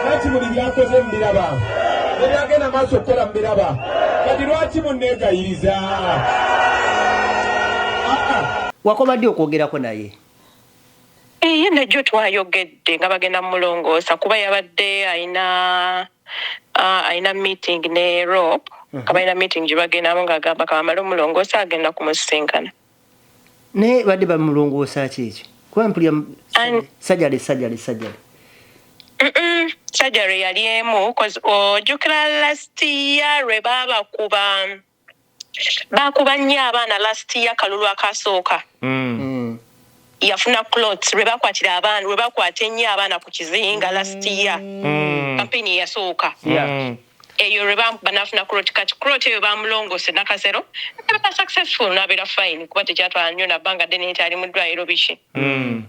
Nakimuli byakoze mbiraba. Ebyagenda maaso okukola mbiraba. Kati lwaki munneegayiriza? Wakobadde okwogerako naye? Ye najjo twayogedde nga bagenda mulongoosa kuba yabadde ayina meeting ne Rope. Kabayina meeting gye bagendamu ng'agamba kamala omulongoosa agenda kumusisinkana. Ne badde bamulongoosa ki ekyo? Kuba mpulira sajjale. Sajjale yali emu ojjukira last year lwe bakuba nnyo abaana last year kalulu akasooka. Yafuna clothes lwe bakwatira abaana lwe bakwata ennyo abaana ku kizinga last year. Kampeni yasooka. Eyo lwe banafuna clothes eyo bamulongoose nakasero nabeera successful nabeera fine kuba tekyatwala nnyo nabbanga ddene nti ali mu ddwaliro biki.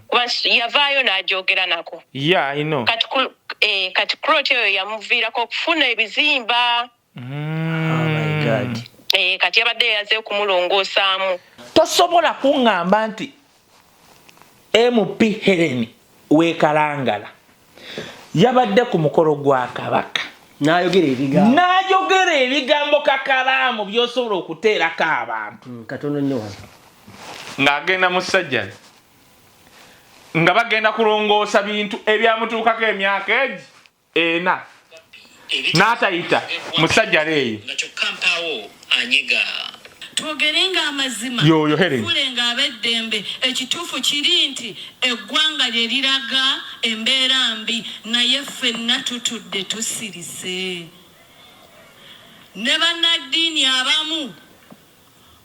Kuba yavaayo n'agyogera nako. Yeah, I know. Kati clothes eyo yamuviirako okufuna ebizimba. Oh my God. Kati yabadde yaze okumulongoosaamu. Tosobola kuŋŋamba nti MP Hellen weekalangala yabadde ku mukolo gwa Kabaka n'ayogera ebigambo kakalaamu by'osobola okuteerako abantu. Katono nnyo ng'agenda mu ssajjale nga bagenda kulongoosa bintu ebyamutuukako emyaka egi ena n'atayita mu ssajjale eyo. Twogerenga amazima kulenga abeddembe ekituufu kiri nti eggwanga lye liraga embeera mbi naye ffenna tutudde tusirise ne bannaddiini abamu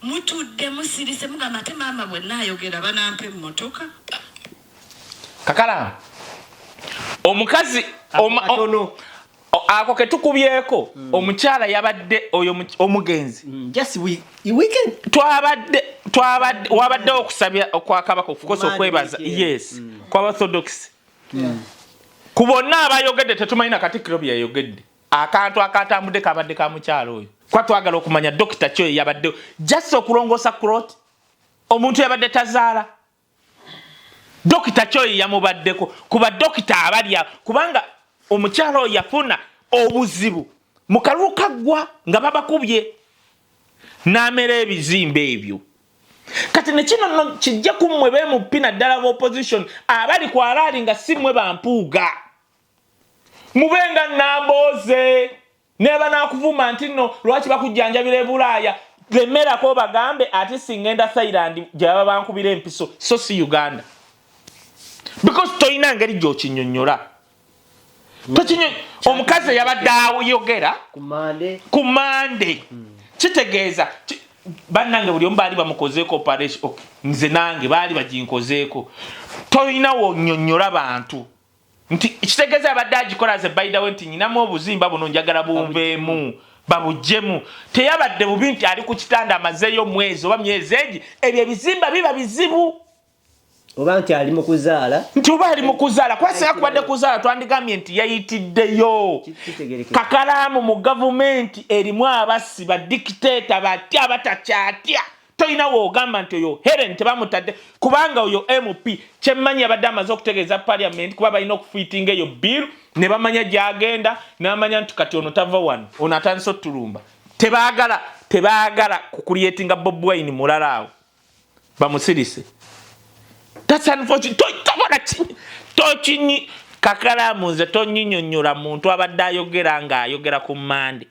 mutudde musirise mugamba ate maama bwe naayogera banampa emmotoka. Kakalaamu omukazi ako ketukubyeko omukyala yabadde oyo omugenzi just weekend wabadde okusabya kwa Kabaka okukosa okwebaza yes kwa Orthodox ku bonna abayogedde tetumanyina Katikkiro bye yayogedde akantu akatambudde kabadde ka mukyala oyo kwa twagala okumanya Dr. Choy yabadde just okulongoosa clot omuntu yabadde tazaala Dr. Choy yamubaddeko kuba dokita abalya kubanga omukyala oyo yafuna obuzibu mu kalulu kaggwa nga babakubye n'amera ebizimba ebyo. Kati ne kino kijja kummwe beemupi naddala b'opposition abali ku alaali nga si mmwe bampuuga mubenga Nambooze ne banaakuvuma nti nno lwaki bakujjanjabira e Bulaaya lemerako bagambe ate singenda Thailand gye baba bankubira empiso so si Uganda because toyina ngeri gy'okinnyonnyola. Omukazi yabadde ayogera ku Mande kitegeeza bannange buli omu baali bamukozeeko operation nze nange baali baginkozeeko toyina wonnyonnyola bantu nti kitegeeza abadde agikola ze by the way nti nyinamu obuzimba buno njagala bunveemu babuggyemu teyabadde bubi nti ali ku kitanda amazeeyo mwezi oba myezi egi ebyo ebizimba biba bizibu oba nti ali mu kuzaala nti oba ali mu kuzaala kwasinga kubadde kuzaala twandikambye nti yayitiddeyo. Kakalaamu mu gavumenti erimu abassi badikiteeta batya batakyatya toyina woogamba nti oyo Hellen tebamutadde kubanga oyo MP kyemmanyi yabadde amaze okutegeeza parliament kuba balina okufiitinga eyo bill ne bamanya gyagenda n'amanya nti kati ono tava wano ono atandise otulumba tebaagala kukulietinga Bob Wine mulala awo bamusirise. That's unfortunate. Tochini Kakalaamu nze tonnyonnyola muntu abadde ayogera nga ayogera ku Mande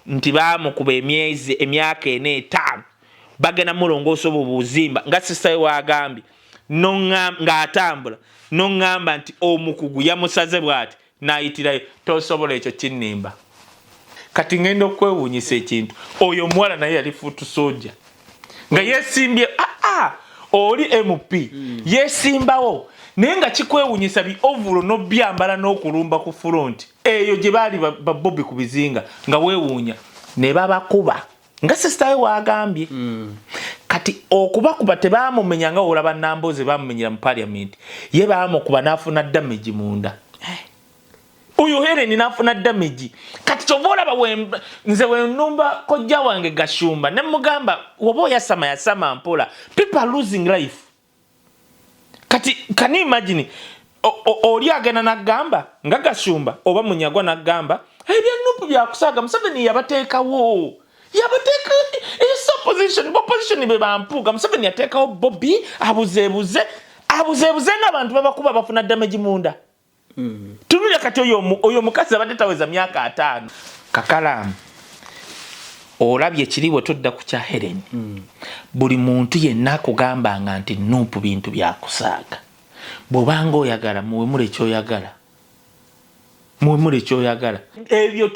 nti baamukuba emyaka 4-5 bagenda mulongoosa obuzimba nga sister wagambye ng'atambula n'oŋŋamba nti omukugu yamusaze bw'ati n'ayitirayo tosobola ekyo kinnimba. Kati ngenda okwewuunyisa ekintu oyo omuwala naye yali fuutu soja nga yeesimbye oli MP yesimbawo naye nga kikwewunyisa bi ovulo no byambala n'okulumba ku front eyo gye baali babobbi ku bizinga nga weewuunya ne babakuba nga sister wagambye. Kati okubakuba tebaamumenya nga olaba Nambooze baamumenyera mu parliament ye baamukuba n'afuna damage munda. Oyo Hellen n'afuna damage. Kati kyova olaba nze wenumba kojja wange Gashumba ne mugamba woba oyasama mpola people are losing life. Kati can you imagine oli agenda n'agamba nga Gasumba oba Munyagwa n'agamba ebya Nuupu byakusaaga Museveni yabateekawo opposition be bampuuga Museveni yateekawo Bobby abuzeebuze n'abantu babakuba bafuna damage munda tunulira kati oyo mukazi abadde taweza myaka 5 Kakalaamu olabye kiriwo todda ku kya Hellen buli muntu yenna akugambanga nti Nuupu bintu byakusaaga bw'obanga oyagala muwemule ky'oyagala ebyo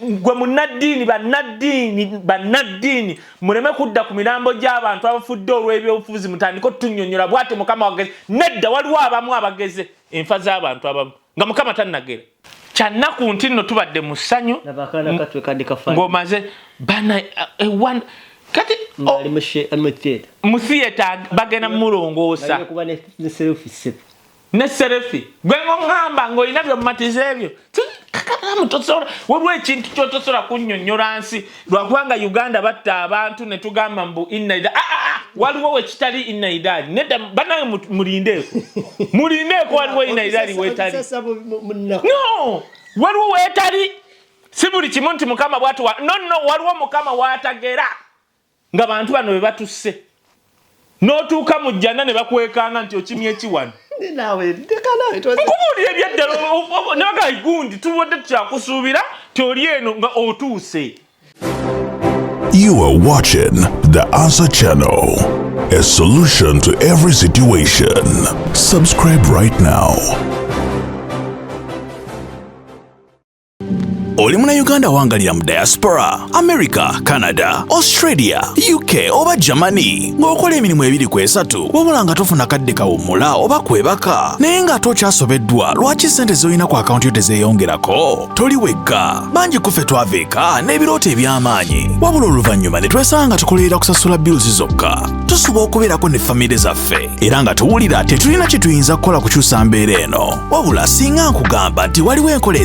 gwe bannaddiini muleme kudda ku mirambo gy'abantu abafudde olw'ebyobufuzi mutandika otunnyonnyola bwate Mukama wageze nedda waliwo abamu abageze enfa z'abantu abamu nga Mukama tannagera kyannaku nti nno tubadde mu ssanyu ng'omaze bana kati mu theatre bagenda mulongoosa ne serefi gwe ng'oŋŋamba ng'olina by'omumatiza ebyo Kakalaamu tosobola waliwo ekintu ky'otosobola kunnyonnyola nsi lwakubanga Uganda batta abantu ne tugamba mbu innaida waliwo wekitali innaidali nedda banawe mulindeeko waliwo innaidali weetali no waliwo weetali si buli kimu nti Mukama bwatu waliwo Mukama waatagera nga bantu bano be batusse n'otuuka mu jjana ne bakwekanga nti okimye ekiwano nkubuulira ebyaddala nabagayigundi tubadde tukyakusuubira ti oli eno nga otuuse. You are watching The Answer Channel, a solution to every situation. Subscribe right now. Oli muna Uganda wangalira mu diaspora, America, Canada, Australia, UK oba Germany. Ng'okola emirimu 2-3 wabula nga tofuna kadde kawummula oba kwebaka naye nga tokyasobeddwa lwaki ssente z'olina ku akaunti yo tezeeyongerako. Toli wekka, bangi kufe twaveeka n'ebirooto eby'amaanyi wabula oluvannyuma ne twesanga tukolerera kusasula bills zokka. Tusuba okubeerako ne famire zaffe era nga tuwulira tetulina kye tuyinza kukola kukyusa mbeera eno wabula singa nkugamba nti waliwo enkola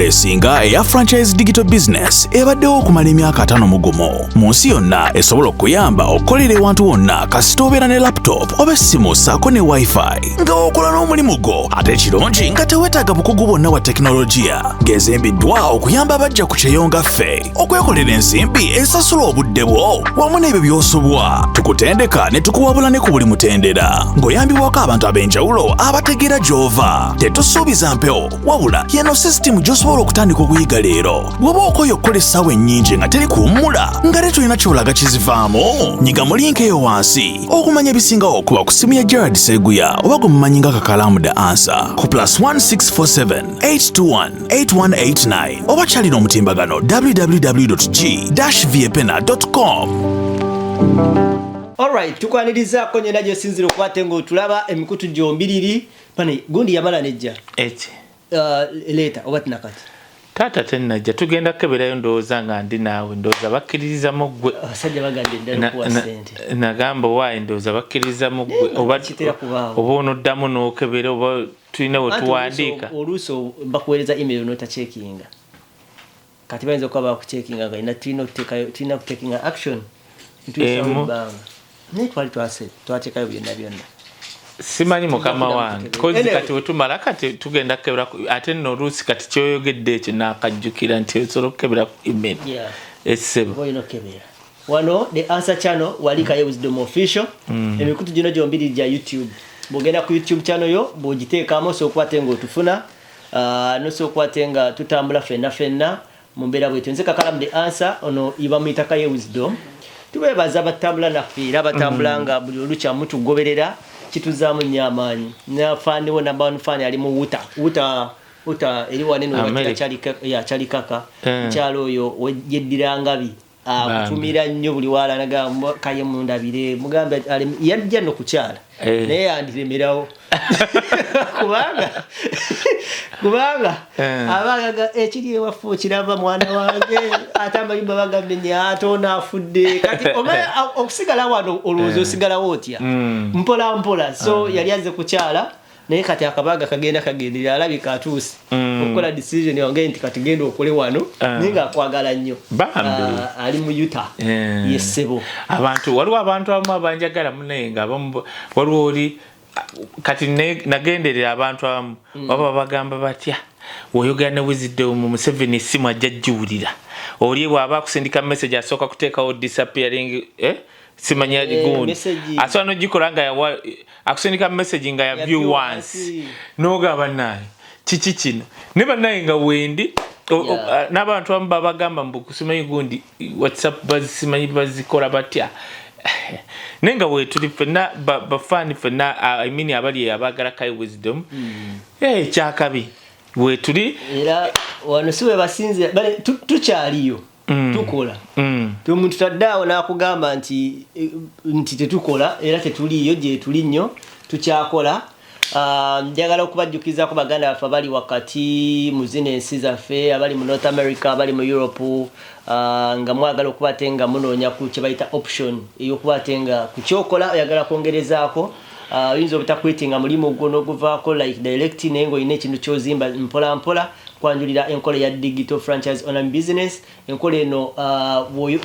esinga eya franchise digital business ebaddewo okumala emyaka 5 mugumu mu nsi yonna esobola okuyamba okukolera ewantu wonna kasita obeera ne laptop oba essimu ssaako ne wifi nga okola n'omulimu gwo ate ekirungi nga teweetaaga bukugu bwonna wa tekinologiya ng'ezimbiddwa okuyamba abajja ku kyeyonga ffe okwekolera ensimbi esasula obudde bwo wamu n'ebyo by'osobwa tukutendeka ne tukuwabula ne ku buli mutendera ng'oyambibwako abantu ab'enjawulo abategeera gy'ova tetusuubiza mpewo wabula yeno sisitimu gy'osobola okutandika okuyiga leero bw'oba okoye okukola essaawa ennyingi nga teri kuwummula nga tetulina kyolaga kizivaamu nyiga mu linka eyo wansi okumanya ebisingawo okuba ku simu ya Gerard Seguya oba gwe mumanyi nga Kakalaamu The Answer ku +1647 821 8189 oba kyalina omutimbagano www.g-viepena.com. Alright, tukwanirizaako nyena gy'osinzira okukwate ng'otulaba emikutu gyombiriri pane gundi yamala nejja leeta oba tinakati taata tennajja tugenda kukeberayo ndowooza nga ndi naawe ndowooza bakkiririzamu ggwe abasajja bagadde endala kuwa ssente nagamba waayi ndowooza bakkiririzamu ggwe oba onoddamu n'okebera oba tulina we tuwandiika oluusi bakuweereza email n'otacekinga kati bayinza okuba bakucekinga nga tulina kutekinga action ntuyisaawo naye twali twateekayo byonna simanyi mukama wange kozi kati wetumala kati tugenda kukebera ate nno oluusi kati kyoyogedde ekyo nakajjukira nti osobola okukebera ku email essebo wano The Answer Channel wali Kaye Wisdom Official emikutu gino gyombiri gya YouTube bw'ogenda ku YouTube channel yo bw'ogiteekamu osookwate ng'otufuna n'osookwate nga tutambula ffenna mu mbeera bwetyo nze Kakalaamu The Answer ono iba muyita Kaye Wisdom tubeebaza batambula naffe era batambula nga buli olukyamu tugoberera kituzaamu nnyo amaanyi nafaaniwo namba 1 faani ali mu wuta eri waneno kyali kaka kyalo oyo yeddira ngabi akutumira nnyo buli wala nagamba Kaye mundabire mugambe yajja no kukyala naye yandiremerawo kubanga abaga ekiri ewaffe kirava mwana wange ate amayumba bagambye nyaato naafudde kati okusigala wano olowooza osigalawo otya mpola so yali azze kukyala naye kati akabaga kagenderera alabika atuuse okukola decision yange nti kati genda okole wano naye nga akwagala nnyo ali mu Utah yessebo waliwo abantu abamu abanjagala munaye nga waliwo oli kati nagenderera abantu abamu baba bagamba batya woyogera ne Wisdom Museveni esimu ajjajulira oli bwaba akusindika message asooka kuteekawo disappearing simanya gundi asobola nogikola nga akusindika message nga ya view once n'ogamba naye kiki kino ne bannaye nga wendi n'abantu abamu babagamba mbu kusimanyi gundi WhatsApp bazisimanyi bazikola batya nenga we tuli fena bafani fena I mean abali abagala Kaye Wisdom kyakabi we tuli era wano siwe basinze bale tukyaliyo tukola tumuntu taddawo nakugamba nti tetukola era tetuliyo gye tuli nnyo tukyakola njagala okubajjukiza ku baganda baffe abali wakati mu zino ensi zaffe abali mu North America abali mu Europe nga mwagala okubatenga munoonya ku kye bayita option ey'okubatenga ku kyokola oyagala kwongerezaako oyinza obutakwitinga mulimu gwo n'oguvaako like direct naye ng'olina ekintu ky'ozimba mpola mpola kwanjulira enkola ya digital franchise online business. Enkola eno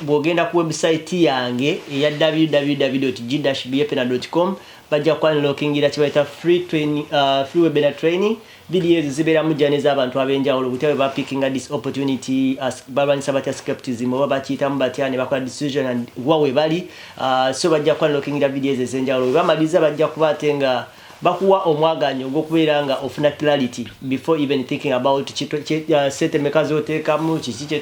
bw'ogenda ku website yange eya www.g-bfn.com bajja kwanlookingira kye bayita free webinar training videos zibeera mujja n'ez'abantu ab'enjawulo butya bwe bapickinga this opportunity balwanyisa batya skepticism oba bakiyitamu batya ne bakola decision and wa we bali so bajja kwanlookingira videos ez'enjawulo bwe bamaliza bajja kubatenga bakuwa omwaganyo ogw'okubeera nga ofuna clarity before even thinking about sente meka z'oteekamu kiki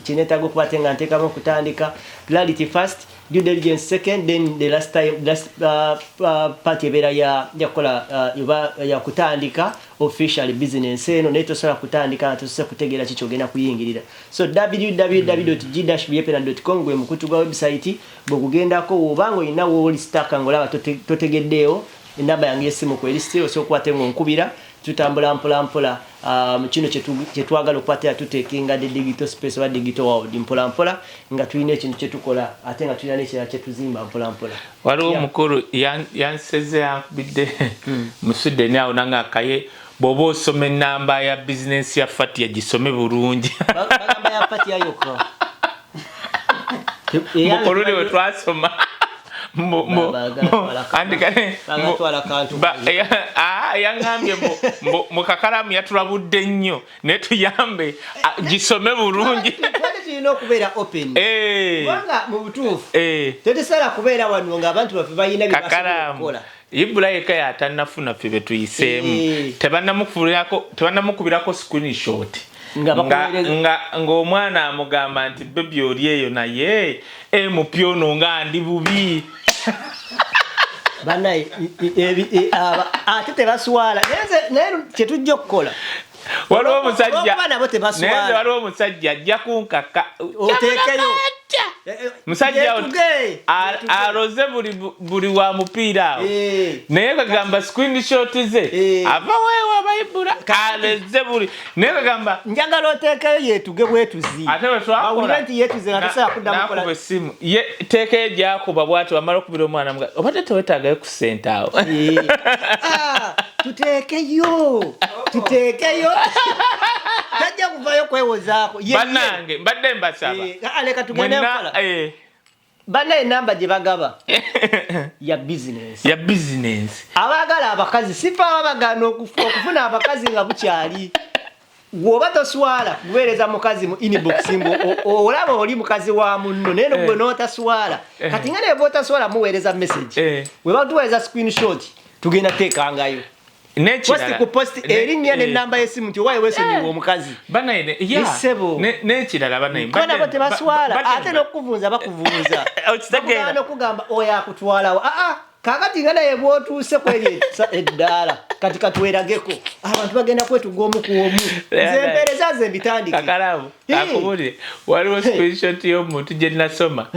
kinetaaga okubatenga nteekamu okutandika. Clarity first, due diligence second, then the last part ebeera yakola ya kutandika official business eno naye tosobola kutandika nga tosobola kutegeera kiki ogenda kuyingirira. So www.g-bfn.com gwe mukutu gwa website bw'okugendako wobanga olina wooli staka ng'olaba totegeddeewo enamba yange y'essimu ku erisitiro osobola nkubira tutambula mpola mpola kino kye twagala okukwatira tuteekinga the digital space oba digital world mpola mpola nga tulina ekintu kye tukola ate nga tulina n'ekirala kye tuzimba mpola mpola. Waliwo omukulu yanseze yankubidde musudde ne awo nanga Kaye bw'oba osoma ennamba ya bizinensi ya Fatia gisome bulungi. Bagamba ya Fatia yokka. Mukolule we twasoma yangambye mu kakalaamu yatulabudde nnyo naye tuyambe gisome bulungi. Tulina okubeera open kubanga mu butuufu tetesala kubeera wano ng'abantu baffe balina bye basobola okukola. Ibulayi Kaye atannafuna ffe be tuyiseemu tebannamukubirako screenshot ng'omwana amugamba nti bebi oli eyo naye mupyono nga ndi bubi banaye ate tebaswala naye kyetujja okukola waliwo omusajja ajja kunkaka oteekeyo musajja aloze buli wa mupiira awo naye kagamba screenshot ze ava weewa bayibula aleze buli naye kagamba njagala oteekeyo yeetuge bwetuzi ate wetwakola nti yeetuze nga tosobola kuddamu kola nakuba essimu teekeyo gyakuba bwati wamala okubira omwana mga obadde tewetaagayo ku ssente awo tuteekeyo tajja kuvayo kwewozaako bannange mbadde mbasaba leka tugende nkola bana enamba gye bagaba ya business abagala abakazi sifa abagana okufuna abakazi nga bukyali gwoba toswala kuweereza mukazi mu inbox mbu olaba oli mukazi wa munno naye gwe n'otaswala kati nga naye bw'otaswala muweereza message we batuweereza screenshot tugenda teekangayo post erinnya n'ennamba y'essimu nti owaye weesonyiwa omukazi n'ekirala banabo tebaswala ate n'okuvunza bakuvunza okugamba oyo akutwalawo kakati nga naye bw'otuuse kweri eddaala kati katwerageko abantu bagenda kwetuga omu ku omu zempeereza ze mbitandike. Kakalaamu akubulire waliwo screenshot y'omuntu gye nasoma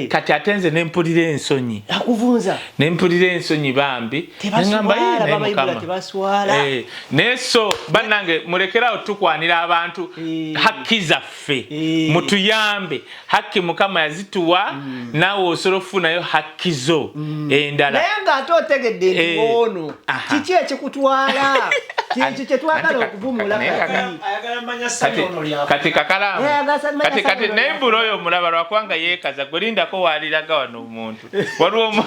kati ate nze nempulira ensonyi akuvunza nempulira ensonyi bambi tebaswala tebaswala naye so bannange mulekerawo tukwanira abantu hakki zaffe mutuyambe hakki Mukama yazituwa naawe osobola okufunayo hakki zo endala naye ng'ate otegedde ono kiki ekikutwala kintu kye twagala okuvumula kati kakalaamu kati naye mbula oyo omulaba lwakubanga yeekaza gwelindako waaliraga wano omuntu waliwo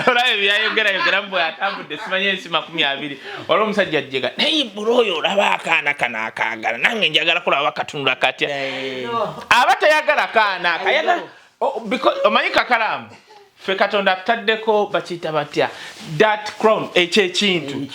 olaba ebyayogera mbwe atambudde simanyi ensi 20 waliwo omusajja ajjega naye mbula oyo olaba akaana kano akaagala nange njagala kulaba katunula katya aba tayagala kaana akayagala omanyi kakalaamu fe katonda ataddeko bakiyita batya that crown ekyo ekintu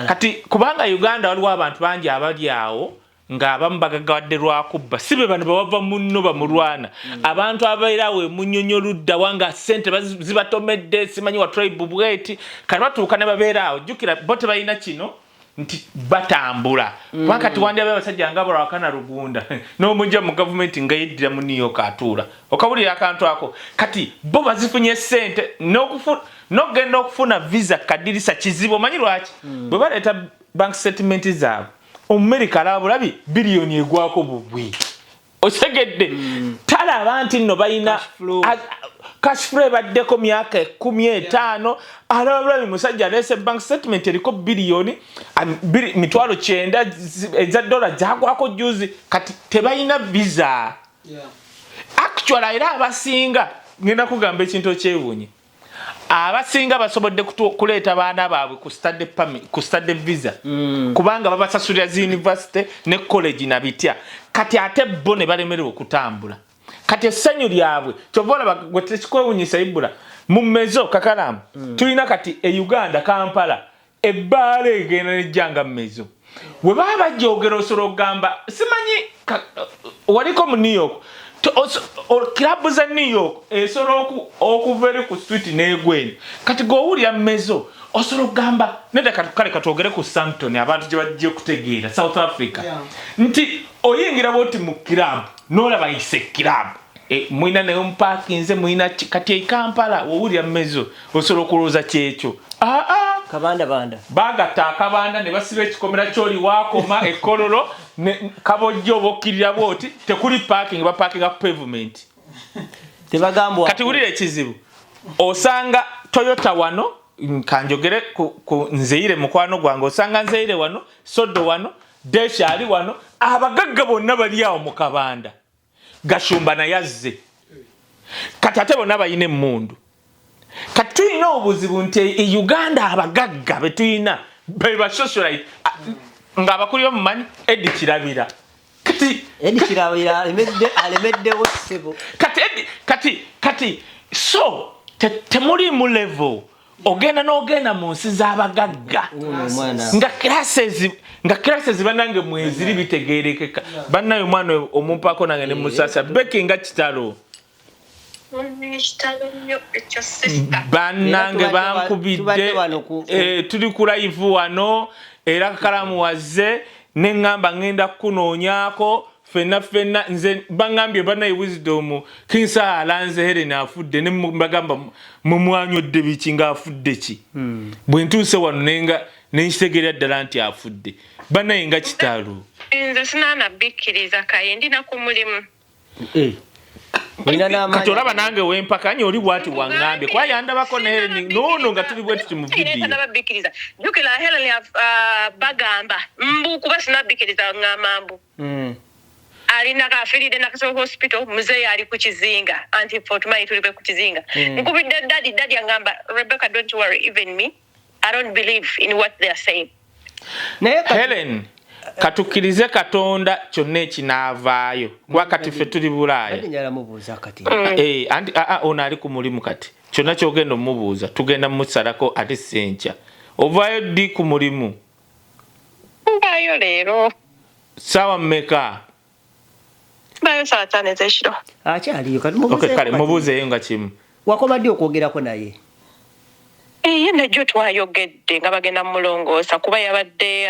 kati kubanga Uganda waliwo abantu bangi abali awo ng'abamu bagagawadde lwakubba si be bano bawava munno bamulwana abantu abairawo emunyonyo ludda wanga ssente zibatomedde simanyi wa tribe bweti kati batuuka ne babeera awo jjukira bo tebalina kino nti batambula kubanga kati wandyabe abasajja nga balwakana Rugunda n'omujja mu gavumenti nga yeddira mu New York atuula okawulira akantu ako kati bo bazifunye ssente n'okugenda okufuna visa kadirisa kizibu omanyi lwaki bwe baleeta bank statement zaabwe Omumerika alaba bulabi biliyoni egwako bubwe osegedde talaba nti nno balina cash flow ebaddeko myaka 15 alaba bulabi musajja aleese bank statement eriko biliyoni mitwalo 9 eza dola zagwako juzi kati tebalina visa actually era abasinga ngenda kugamba ekintu ekyewunye abasinga basobodde kuleeta baana baabwe ku study visa kubanga babasasulira zi university ne college na bitya kati ate bo ne balemererwa okutambula kati essanyu lyabwe kyovola gwe tekikwewunyisa ibula mu mezo kakalaamu tulina kati Uganda Kampala ebbaala egenda nejjanga mu mezo we baba bajjogera osobola okugamba simanyi waliko mu New York kilabu za New York esolo okuvere ku street negweni kati gowulya mezo osolo gamba nenda kale katogere ku Sampton abantu gye bajje kutegeera South Africa nti oyingira boti mu club nola bayise club muina ne parkinze muina kati e Kampala wowulya mezo osolo kuloza kyekyo kabanda bagata akabanda ne basiba ekikomera kyoli wakoma ekololo ne kabojjo obokirira bwoti tekuli parking ba parking up pavement tebagambwa kati wulire ekizibu osanga Toyota wano kanjogere ku nzeire mukwano gwange osanga nzeire wano sodo wano desha ali wano abagagga bonna bali awo mu kabanda gashumba na yazze kati ate bonna bayine emmundu kati tulina obuzibu nti Uganda abagagga betulina beba socialite nga abakulira mumanyi Edi Kirabira kati Edi Kirabira alemeddewo ssebo kati so temuli mu level ogenda mu nsi z'abagagga nga classes banange mweziri bitegeerekeka bannayo mwana omumpako nange ne musasa beki nga kitalo banange bankubidde tuli ku live wano era Kakalamu wazze neŋŋamba ngenda kunoonyako fenna nze bangambye banaye wisdom kinsa alanze Hellen afudde ne mbagamba mumwanyodde biki nga afudde ki bwe ntuuse wano nenkitegeera ddala nti afudde banaye nga kitalo nze sinaana bikkiriza Kaye ndina ku mulimu kati olaba nange wempakanye oli bwati wangambye kwayandabako ne Hellen nono nga tuli bwetuti mu vidiyo jukira Hellen bagamba mbu kuba sinabikkiriza ngamba mbu alina kafiride na hospital muzeeyi ali ku kizinga anti Fortuma tuli ku kizinga nkubidde daddy angamba Rebecca don't worry even me I don't believe in what they are saying Hellen katukirize Katonda kyonna ekinaavaayo wakati ffe tuli Bulaaya anti ono ali ku mulimu kati kyonna kyogenda omubuuza tugenda musalako ate senkya ovaayo ddi ku mulimu mbaayo leero saawa mmeka mbaayo saa 5 ez'ekiro akyaliyo kale mubuuzeeyo nga kimu wakoma ddi okwogerako naye ye najjo twayogedde nga bagenda mulongoosa kuba yabadde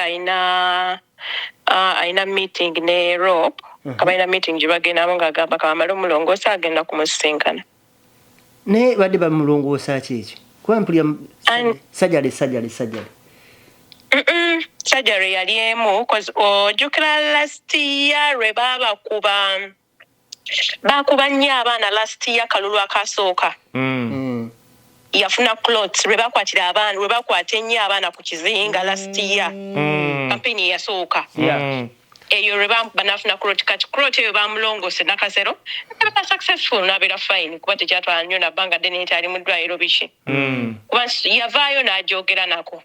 ayina meeting ne Europe kabalina meeting gye bagendamu ng'agamba kabamale omulongoosa agenda kumusisinkana naye badde bamulongoosa ki ekyo kuba mpulira sajjale sajjale yali emu ojjukira last year lwe bakuba nnyo abaana last year kalulu akasooka yafuna clothes lwebakwatira abaana lwebakwata ennyo abaana ku kizinga last year kampeni yasooka eyo lwebanafuna clot kati clot eyo bamulongose nakasero ebaka successful nabeera fine kuba tekyatwala nnyo nabbanga ddene nti ali mu ddwaliro biki kuba yavaayo n'ajogera nako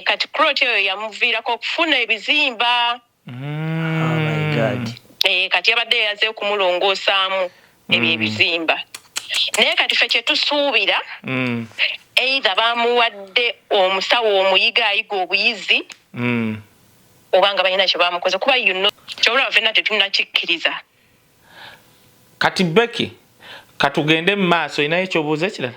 kati clot eyo yamuviirako okufuna ebizimba kati yabadde yaze okumulongoosaamu ebyo ebizimba naye kati ffe kye tusuubira either bamuwadde omusawo omuyiga ayiga obuyizi obanga balina kye bamukoze kuba kyobulaba ffenna tetunnakikkiriza kati Becky katugende mu maaso inayo ekyobuuza ekirala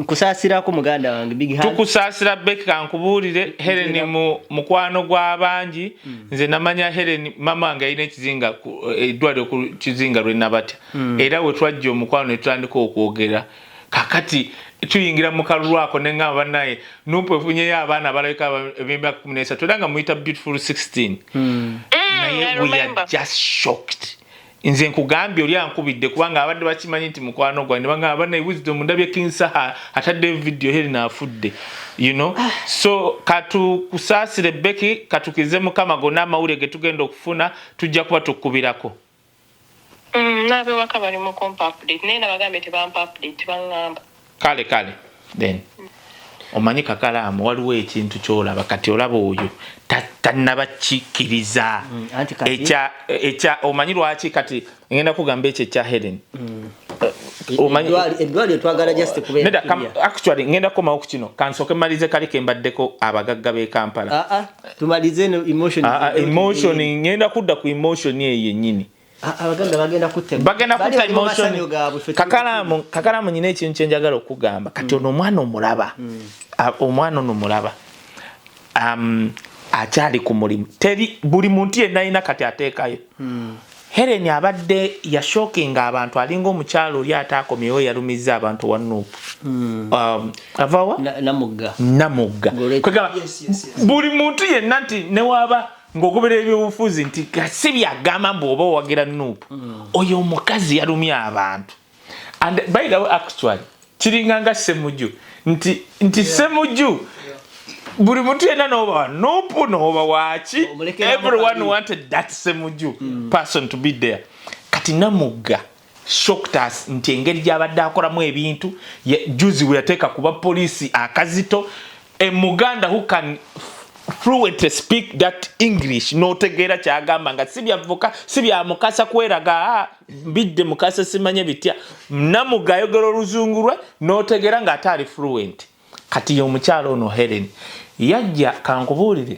kusaasirako muganda wange big hand tukusaasira Becky kankubuulire Hellen mukwano gw'abangi nze namanya Hellen mama wange alina ekizinga eddwaliro ku kizinga lwe nabatya era we twajja omukwano ne tutandika okwogera kakati tuyingira mu kalulwako ne ngamba bannaye nupu efunyeyo abaana abalabika emyaka 13 era nga muyita beautiful 16 naye we are just shocked nze nkugambye oli ankubidde kubanga abadde bakimanyi nti mukwano gwange banga bannaye wisdom ndabye kinsa atadde video Hellen afudde so katukusaasire Becky katukize mukama gonna amawulire ge tugenda okufuna tujja kuba tukubirako nabe waka bali mu compa update naye nabagambye tebampa update bangamba kale then omanyi kakalaamu waliwo ekintu kyolaba kati olaba oyo tannabakikkiriza ekya omanyi lwaki kati ngenda kugamba ekyo ekya Hellen eddwaliro twagala just kubeera actually ngenda kukomawo ku kino kansooke malize kali kembaddeko abagagga b'e Kampala tumalize emotion ngenda kudda ku emotion eyo yennyini abaganda bagenda kutta emotion kakalaamu nyina ekintu kyenjagala okugamba kati ono omwana omulaba akyali ku mulimu teri buli muntu yenna alina kati ateekayo Hellen abadde yashokinga abantu alinga omukyalo oli ataakomyewo yalumiza abantu wa Nuupu avawa namugga buli muntu yenna nti newaba ng'ogobera ebyobufuzi nti si byagamba bw'oba owagira Nuupu oyo omukazi yalumya abantu and by the way actually kiringa nga Ssemujju nti Ssemujju buli muntu yenna n'oba Nuupu n'oba waki everyone wanted that Ssemujju person to be there kati Namugga shocked us nti engeri gy'abadde akolamu ebintu juzi we yateeka kuba poliisi akazito Muganda who can fluently speak that English notegeera kyagamba nga si bya mukasa kweraga bidde mukasa simanye bitya Namugga ayogera oluzungu lwe notegeera nga atali fluent kati y'omukyalo ono Hellen yajja kankubuulire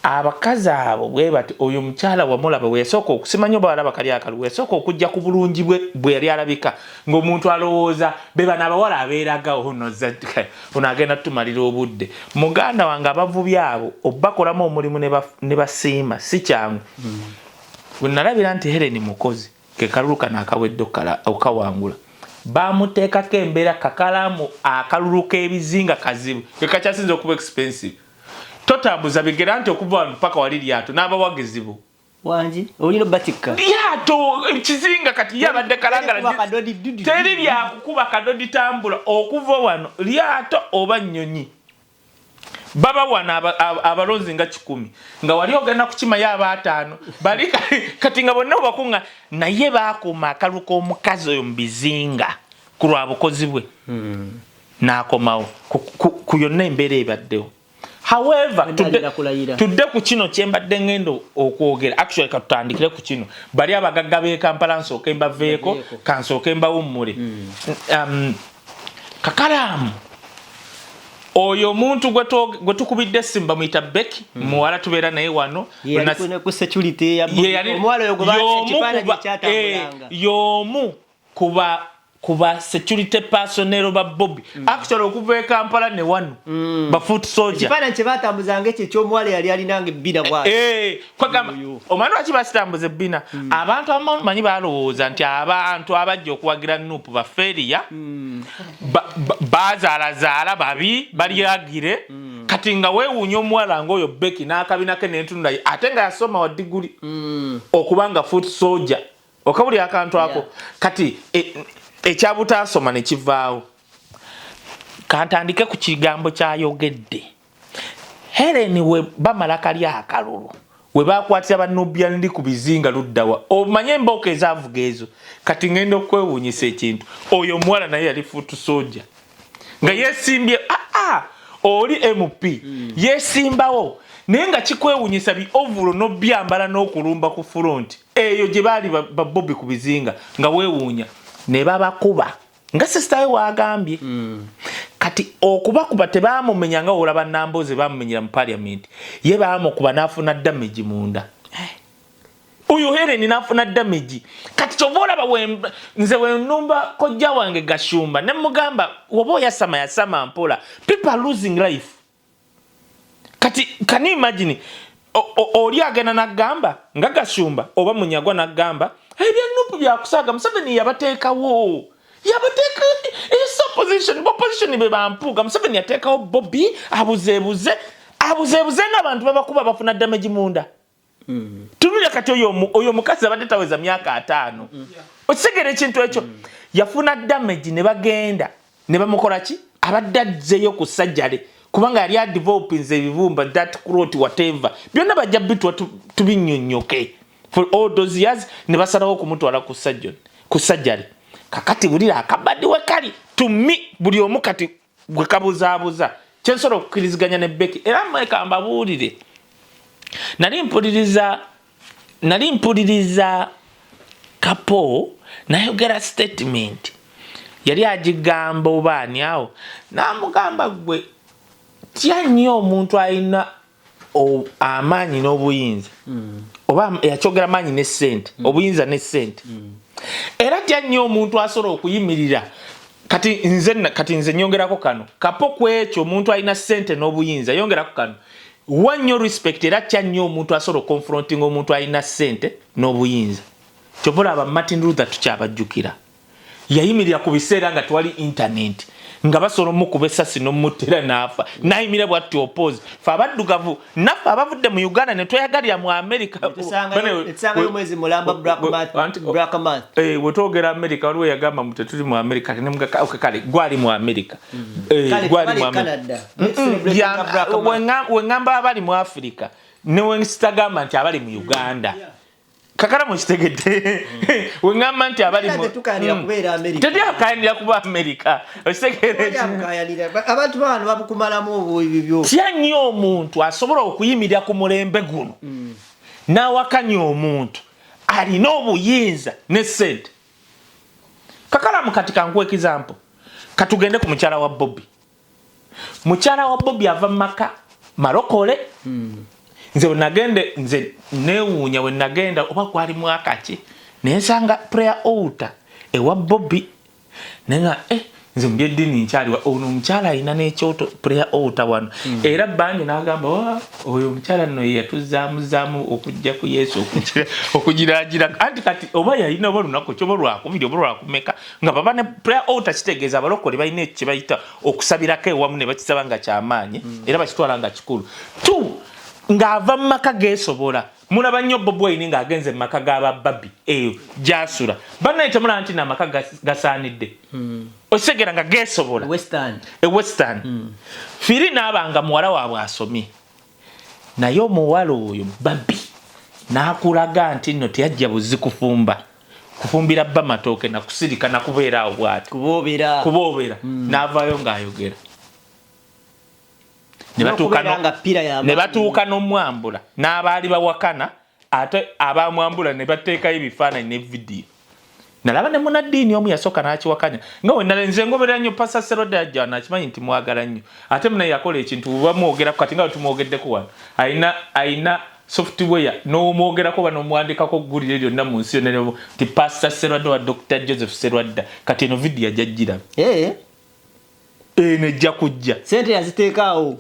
abakazi abo bwe bati oyo mukyala wamulaba weesooka okusimanya balaba kali akalu weesooka okujja ku bulungi bwe yali alabika ng'omuntu alowooza be bana abawala abeeraga ono agenda tumalira obudde muganda wange abavubi abo obbakolamu omulimu ne basiima si kyangu bwe nalabira nti Hellen mukozi ke kalulu kano akawedde okawangula bamuteekako embeera kakalaamu akalulu k'ebizinga kazibu ke kakyasinza okuba expensive totambuza bigera nti okuva wano mpaka wali lyato n'abawagizibu wangi olino batikka lyato ekizinga kati yabadde kalangala teri byakukuba kadodi tambula okuva wano lyato oba nnyonyi baba wano abalonzi nga 10 nga wali ogenda kukimayo aba5 bali kati nga bonna obakunga naye baakuma akalu k'omukazi oyo mu bizinga ku lwa bukozi bwe n'akomawo ku yonna embeera ebaddewo. However, tudde ku kino kyembadde ngendo okwogera actually katutandikire ku kino bali abagagga b'e Kampala nsooke mbaveeko kansooke mbawummule Kakalaamu oyo omuntu gwe tukubidde simba muyita Becky muwala tubeera naye wano ku security ya omwala oyo gwe kyatambulanga y'omu kuba security personnel ba Bobby actually okuva e Kampala ne wano ba foot soldier kipana kye batambuzanga ekyo ky'omwala yali alinanga ebbina bwa kwagamba omwana waki basitambuza ebbina abantu abamanyi balowooza nti abantu abajja okuwagira Nuupu ba feria bazaalazaala babi balyagire kati nga weewuunya omuwala ng'oyo Becky n'akabina ke n'entunda ye ate nga yasoma wa diguli okubanga foot soldier okabuli akantu ako kati ekyabutasoma ne kivaawo. Kantandike ku kigambo kyayogedde. Hellen we bamala kali akalulu we bakwatira banobya ndi ku bizinga luddawa omanye mboka ezavuga ezo kati ngendo kwewunyisa ekintu oyo mwala naye yali futu soja nga yesimbye oli MP yesimbawo naye nga kikwewunyisa bi ovulo no byambala n'okulumba ku front eyo gye baali babobbi ku bizinga nga weewuunya ne babakuba nga sister we agambye kati okubakuba tebamumenya nga olaba Namboze bamumenyera mu parliament ye bamukuba nafuna damage munda uyu Hellen nafuna damage kati chobola ba nze wenumba kojja wange Gashumba ne mugamba wobo yasama mpola people losing life kati can you imagine oli agena nagamba nga Gashumba oba munyagwa nagamba ebya nupu bya kusaga Museveni yabateekawo yabateka opposition be bampuga Museveni yateekawo Bobby abuzebuze n'abantu babakuba bafuna damage munda tunulya kati oyo mukazi abadde taweza myaka 5 okitegera ekintu ekyo yafuna damage ne bagenda ne bamukola ki abadde azzeyo ku sajjale kubanga yali adevelopinze ebibumba that crot whatever byonna bajja bitwa tubinnyonnyoke for all those years ne basalawo kumutwala ku sajjale kakati bulira akabadde we kali to me buli omu kati gwe kabuzaabuza kyensolo okukiriziganya ne Becky era mweka mbabuulire nali mpuliriza Kapo nayogera statement yali agigamba obaani awo namugamba gwe tya nnyo omuntu alina amaanyi n'obuyinza oba yakyogera maanyi ne ssente obuyinza ne ssente era tya nnyo omuntu asobola okuyimirira kati nze nyongerako kano Kapo ku ekyo omuntu alina ssente n'obuyinza yongerako kano wanyo respect era tya nnyo omuntu asobola confronting omuntu alina ssente n'obuyinza kyobola aba Martin Luther tukyabajjukira yayimirira ku biseera nga twali internet nga basobola omukuba essasi n'omutera n'afa nayimira bw'atti oppose fe abaddugavu naffe abavudde mu Uganda ne tweyagalira mu America ekisangayo mwezi mulamba Black Month wetwogera America waliwo yagamba mu tetuli mu America kale gwali mu America gwali mu America wengamba abali mu Africa ne wensitagamba nti abali mu Uganda kakala mu kitegedde wengamba nti abali mu tedi akayanira kuba America abantu bano babukumalamu ebyo tya nnyo omuntu asobola okuyimirira ku mulembe guno n'awakanya omuntu alina obuyinza ne ssente kakala mu kati kankuwa example katugende ku mukyala wa Bobby ava mu maka marokole nze neewuunya we nagenda oba kwali mwakaki nensanga prayer altar ewa Bobby nenga nze mbyeddiini nkyaliwa ono omukyala alina n'ekyoto prayer altar wano era bangi n'agamba oyo omukyala nno yatuzaamuzaamu okujja ku Yesu okugiraagira anti kati oba yalina oba lunaku kyoba lwakubiri oba lwakumeka nga baba ne prayer altar kitegeeza abalokole balina ekyo kye bayita okusabirako ewamu ne bakisaba nga kyamaanyi era bakitwala nga kikulu ng'ava mu maka geesobola mulaba nnyo Bobi Wine ng'agenze mu maka g'aba Babi eyo gy'asula bannaye temulaba nti n'amaka gasaanidde okitegera nga geesobola western firi n'abanga muwala waabwe asomye naye omuwala oyo Babi n'akulaga nti nno teyajja buzi kufumbira bba matooke nakusirika nakubeera awo bw'ati kuboobera n'avaayo ng'ayogera ne batuuka n'omwambula n'abaali bawakana ate abamwambula ne bateekayo ebifaananyi ne vidiyo nalaba ne munaddiini omu yasooka n'akiwakanya nga we nze ngoberera nnyo Pastor Seroda yajja nakimanyi nti mwagala nnyo ate munaye yakola ekintu buba mwogeraku kati nga tumwogeddeko wano ayina software n'omwogerako banomuwandikako ggulire lyonna mu nsi yonna nti Pastor Seroda wa Dr. Joseph Serwadda kati eno vidiyo ajja nejja kujja sente yaziteekaawo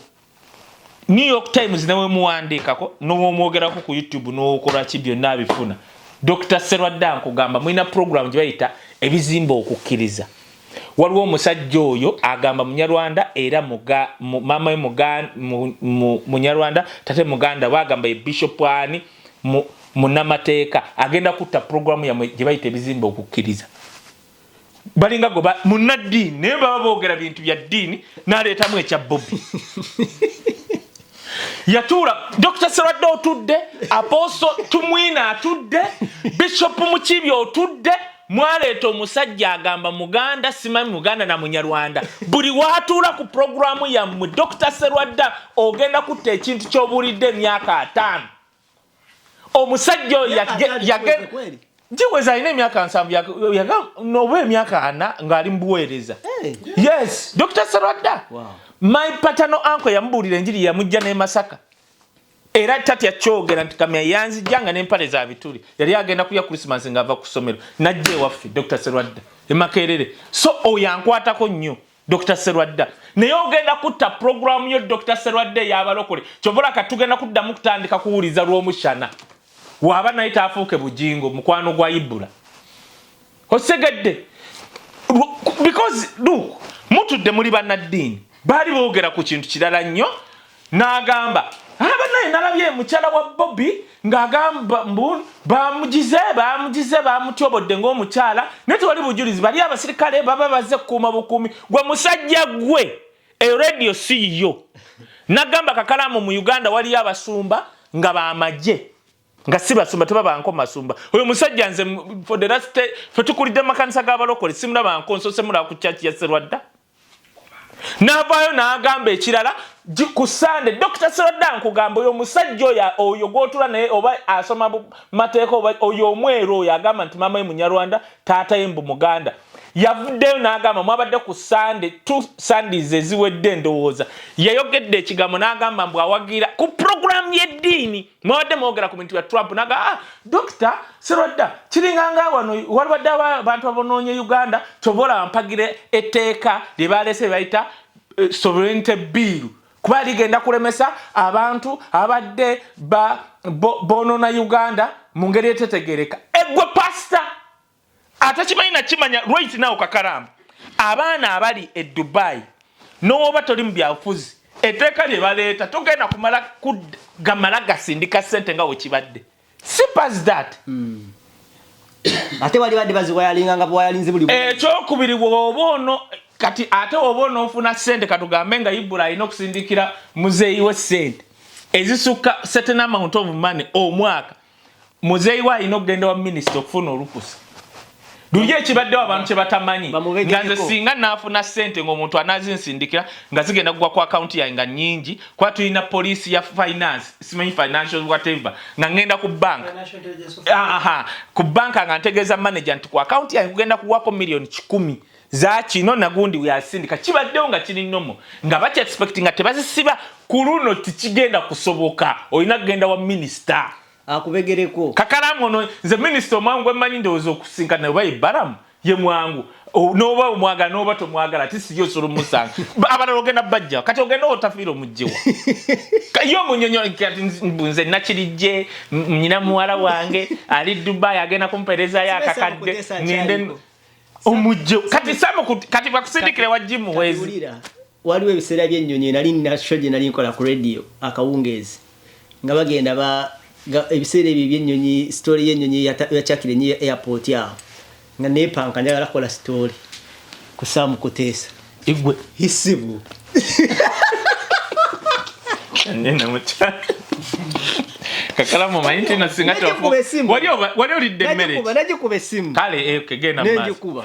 New York Times newe muwandikako n'omwogerako ku YouTube n'okola ki byonna abifuna Dr. Serwadda nkugamba mulina program gye bayita ebizimba okukkiriza waliwo omusajja oyo agamba Munyarwanda era mama we Munyarwanda tate Muganda bagamba Bishop ani munamateeka agenda kutta program yamwe gye bayita ebizimba okukkiriza balinga goba munnaddiini naye baba boogera bintu bya ddiini n'aleetamu ekya Bobby yatuula Dr. Serwadda otudde Apostle Tumwina atudde Bishop Mukibi otudde mwaleeta omusajja agamba Muganda simanyi Muganda na Munyarwanda buli waatuula ku programu yammwe Dr. Serwadda ogenda kutta ekintu ky'obuulidde emyaka 5 omusajja jiweza alina emyaka 7 oba emyaka 4 ng'ali mu buweereza yes Dr. Serwadda my paternal uncle yamubuulira enjiri yamujja ne Masaka era tatya kyogera nti kamya yanzijanga n'empale za bituli yali agenda kuya Christmas ng'ava ku ssomero najje waffe Dr. Serwadda Makerere so oyankwatako nnyo Dr. Serwadda naye ogenda kutta programu yo Dr. Serwadda y'abalokole kyobola katugenda kuddamu kutandika kuwuliza lw'omushana waba naye taafuuke bujingo mukwano gwa Ibula osegedde because look mutudde muli bannaddiini baali boogera ku kintu kirala nnyo n'agamba abanaye nalabye mukyala wa Bobby ng'agamba bamugize bamutyobodde ng'omukyala naye tewali bujulizi bali abasirikale baba bazze kukuuma bukuumi gwe musajja gwe radio CEO n'agamba kakalaamu mu Uganda waliyo abasumba nga bamagye nga si basumba tebaba nko masumba oyo musajja nze for the last fetukulidde makanisa g'abalokole simulaba nkonso semulaba ku church ya Serwadda n'avaayo n'agamba ekirala ku Sande Dr. Serwadda nkugamba oyo musajja oyo gw'otula naye oba asoma mateeka oba oyo omweru oyo agamba nti mama ye Munyarwanda taata ye mbu Muganda yavuddeyo n'agamba mwabadde ku Sande 2 Sundays eziwedde ndowooza yayogedde ekigambo n'agamba mbu awagira ku programu y'eddiini mwabadde mwogera ku bintu bya Trump n'agamba Dr. Serwadda kiringanga wano walibadde abantu abonoonye Uganda tobola mpagire etteeka lye baleese bayita sovereignty bill kuba ligenda kulemesa abantu abadde bonoona Uganda mu ngeri etetegereka egwe pasta ate kimanyi nakimanya right now kakalaamu abaana abali e Dubai n'oba toli mu byabufuzi etteeka lye baleeta togenda kumala kugamala gasindika ssente nga wekibadde simple that ate wali badde baziwayalinga nga bwayalinze buli ekyokubiri bw'oba ono kati ate oba onoofuna ssente katugambe nga Ibula alina okusindikira muzeeyi we ssente ezisukka certain amount of money omwaka muzeeyi we alina okugenda wa minisita okufuna olukusa Duje ekibaddewo abantu kye batamanyi nga nze singa naafuna ssente ng'omuntu anaazinsindikira nga zigenda kugwa ku akaunti yange nga nnyingi kuba tulina poliisi ya finance simanyi financial whatever nga ngenda ku banka ku banka nga ntegeeza manager nti ku akaunti yange kugenda kugwako million 10 za kino nagundi yasindika kibaddewo nga kiri nnomo nga baki expecting nga tebazisiba ku luno tikigenda kusoboka olina kugenda wa minisita akubegereko kakalaamu ono nze minisita omwangu emanyi ndowooza okusinkana oba Ibaramu ye mwangu n'oba omwagala n'oba tomwagala tisiyo solo musanga abalala ogenda bajja kati ogenda otafiira omugjewa yo omunyonyo nze nakirijje nyina muwala wange ali Dubai agenda kumperezayo akakadde ngende omugjewa kati bakusindikire wajjimu wezi waliwo ebiseera by'ennyonyi nali nashoje nali nkola ku radio akawungeezi nga bagenda ebiseera ebyo by'ennyonyi story y'ennyonyi yakyakire nnyo airport awo nga neepanka njagala kola story ku Sam Kuteesa igwe isibu nena mucha kakalaamu manyi na singa tofu wali olidde emmere najikuba essimu kale kegenda maaso nenjikuba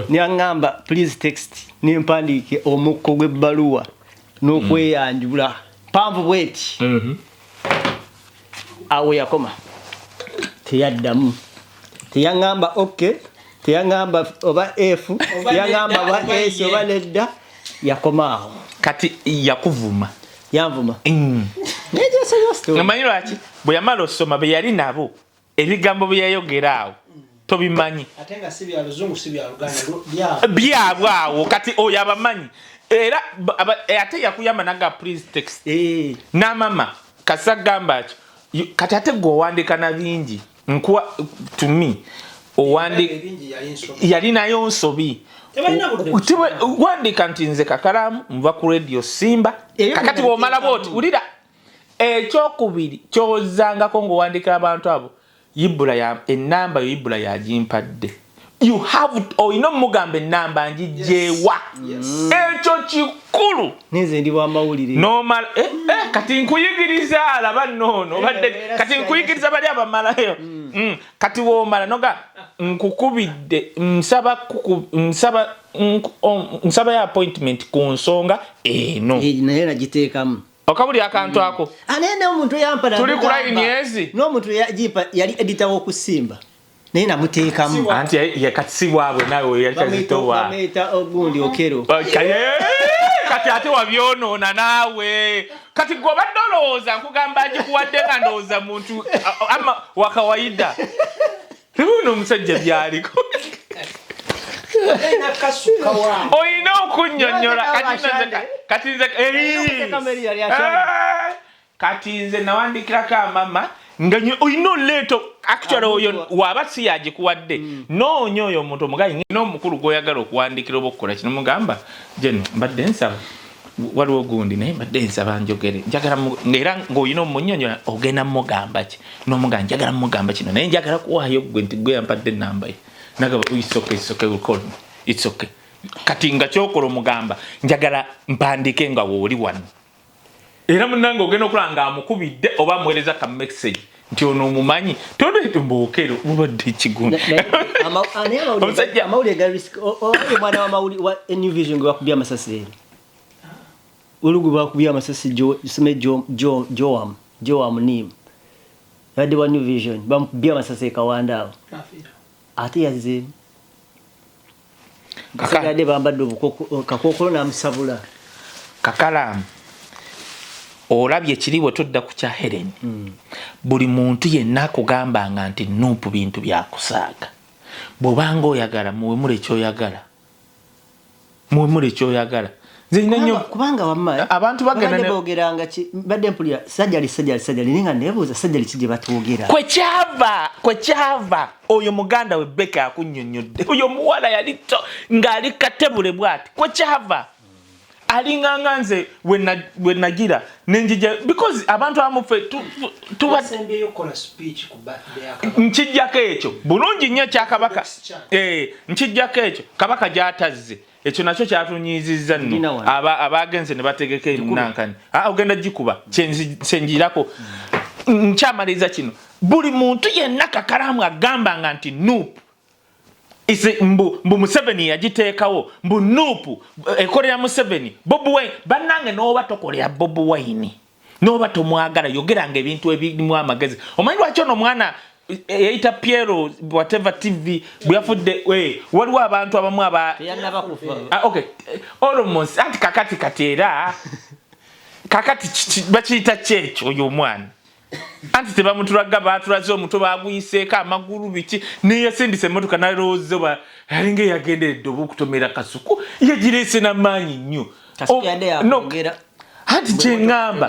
niangamba please text nimpandiike omukko gw'ebbaluwa n'okweyanjula panvu bweti awo yakoma teyaddamu teyangamba okay teyangamba oba F teyangamba oba S oba nedda yakoma awo kati yakuvuma yanvuma namanyi lwaki bwe yamala osoma be yali nabo ebigambo bye yayogera awo tobimanyi ate nga si bya luzungu si bya Luganda byabwe awo kati oyo abamanyi era ate yakuyamba naga please text n'amama kasagamba ki kati ate gwe owandiika na bingi nkuwa to me owandiika yali nayo nsobi wandika nti nze kakalaamu nva ku radio Simba kakati bw'omala bwoti wulira ekyokubiri kyozangako ng'owandikira abantu abo Ibula enamba yo Ibula yagimpadde you have oyino mugambe namba njijewa ekyo kikulu neze ndi bamawulire normal kati nkuyigiriza alaba nono badde kati nkuyigiriza bali abamalayo kati womala noga nkukubidde nsaba ya appointment ku nsonga eno naye nagiteekamu okabuli akantu ako anene omuntu yampana tuli ku line yezi n'omuntu yajipa yali editor w'okusimba naye namuteekamu anti kati si bwabwe nawe yali kazitowa bameeta ogundi okero kati ate wabyonoona naawe kati gwe obadde olowooza nkugamba agikuwadde nga ndowooza muntu ama wakawaida tebuno omusajja byaliko oyina okunnyonnyola kati nze nawandikirako amama nga oyina oleeto actually oyo waba si yagikuwadde noonya oyo omuntu omugayi n'omukulu gw'oyagala okuwandikira oba okukola kino mugamba jeno mbadde nsaba waliwo gundi naye mbadde nsaba njogere njagala era ng'olina omunnyonnyola ogenda mugamba ki n'omugamba njagala mugamba kino naye njagala kuwaayo gwe nti gwe yampadde ennamba ye nagamba it's okay we'll call me it's okay kati nga kyokola omugamba njagala mpandike nga wooli wano era munnange ogenda okulanga amukubidde oba amuweereza ka message nti ono omumanyi tondeete mbookero mubadde ekigundi amawulire ga risk omwana wa New Vision gwe bakubye amasasi ero olugu bakubye amasasi Joam Nim yadde wa New Vision bamukubye amasasi ekawanda awo ate yazze kasigadde bambadde kakookolo n'amusabula kakalaamu olabye kiriwo todda ku kya Hellen buli muntu yenna akugambanga nti nuupu bintu byakusaaga bw'obanga oyagala muwemule ekyoyagala kubanga wamma abantu bagenda boogeranga badde mpulira sajjali ninga nebuuza sajjali kije batwogera kwekyava oyo muganda we Beka akunnyonnyodde oyo muwala yali ng'ali katebule bw'ati kwekyava alinganga nze wenagira nenjija because abantu amufe tubasembeyo kola speech ku birthday nkijjako ekyo bulungi nnyo kyakabaka nkijjako ekyo kabaka gyatazze ekyo nakyo kyatunyiizizza nno abagenze ne bategeka emunankani ogenda gikuba kyenjirako nkyamaliriza kino buli muntu yenna kakalaamu agambanga nti nuupu mbu Museveni yagiteekawo mbu nuupu ekolera Museveni Bobi Wine bannange n'oba tokolera Bobi Wine n'oba tomwagala yogeranga ebintu ebirimu amagezi omanyi lwaki ono omwana eyita Piero whatever TV bwe yafudde waliwo abantu abamu okay almost anti kakati era kakati bakiyita kyekyo oyo omwana anti tebamutulaga batulaze omuto baguyiseeko amagulu biki neyasindisa emmotoka nalowooza yalinga yagenderedde oba okutomera kasuku yagireese n'amaanyi nnyo anti kyeŋŋamba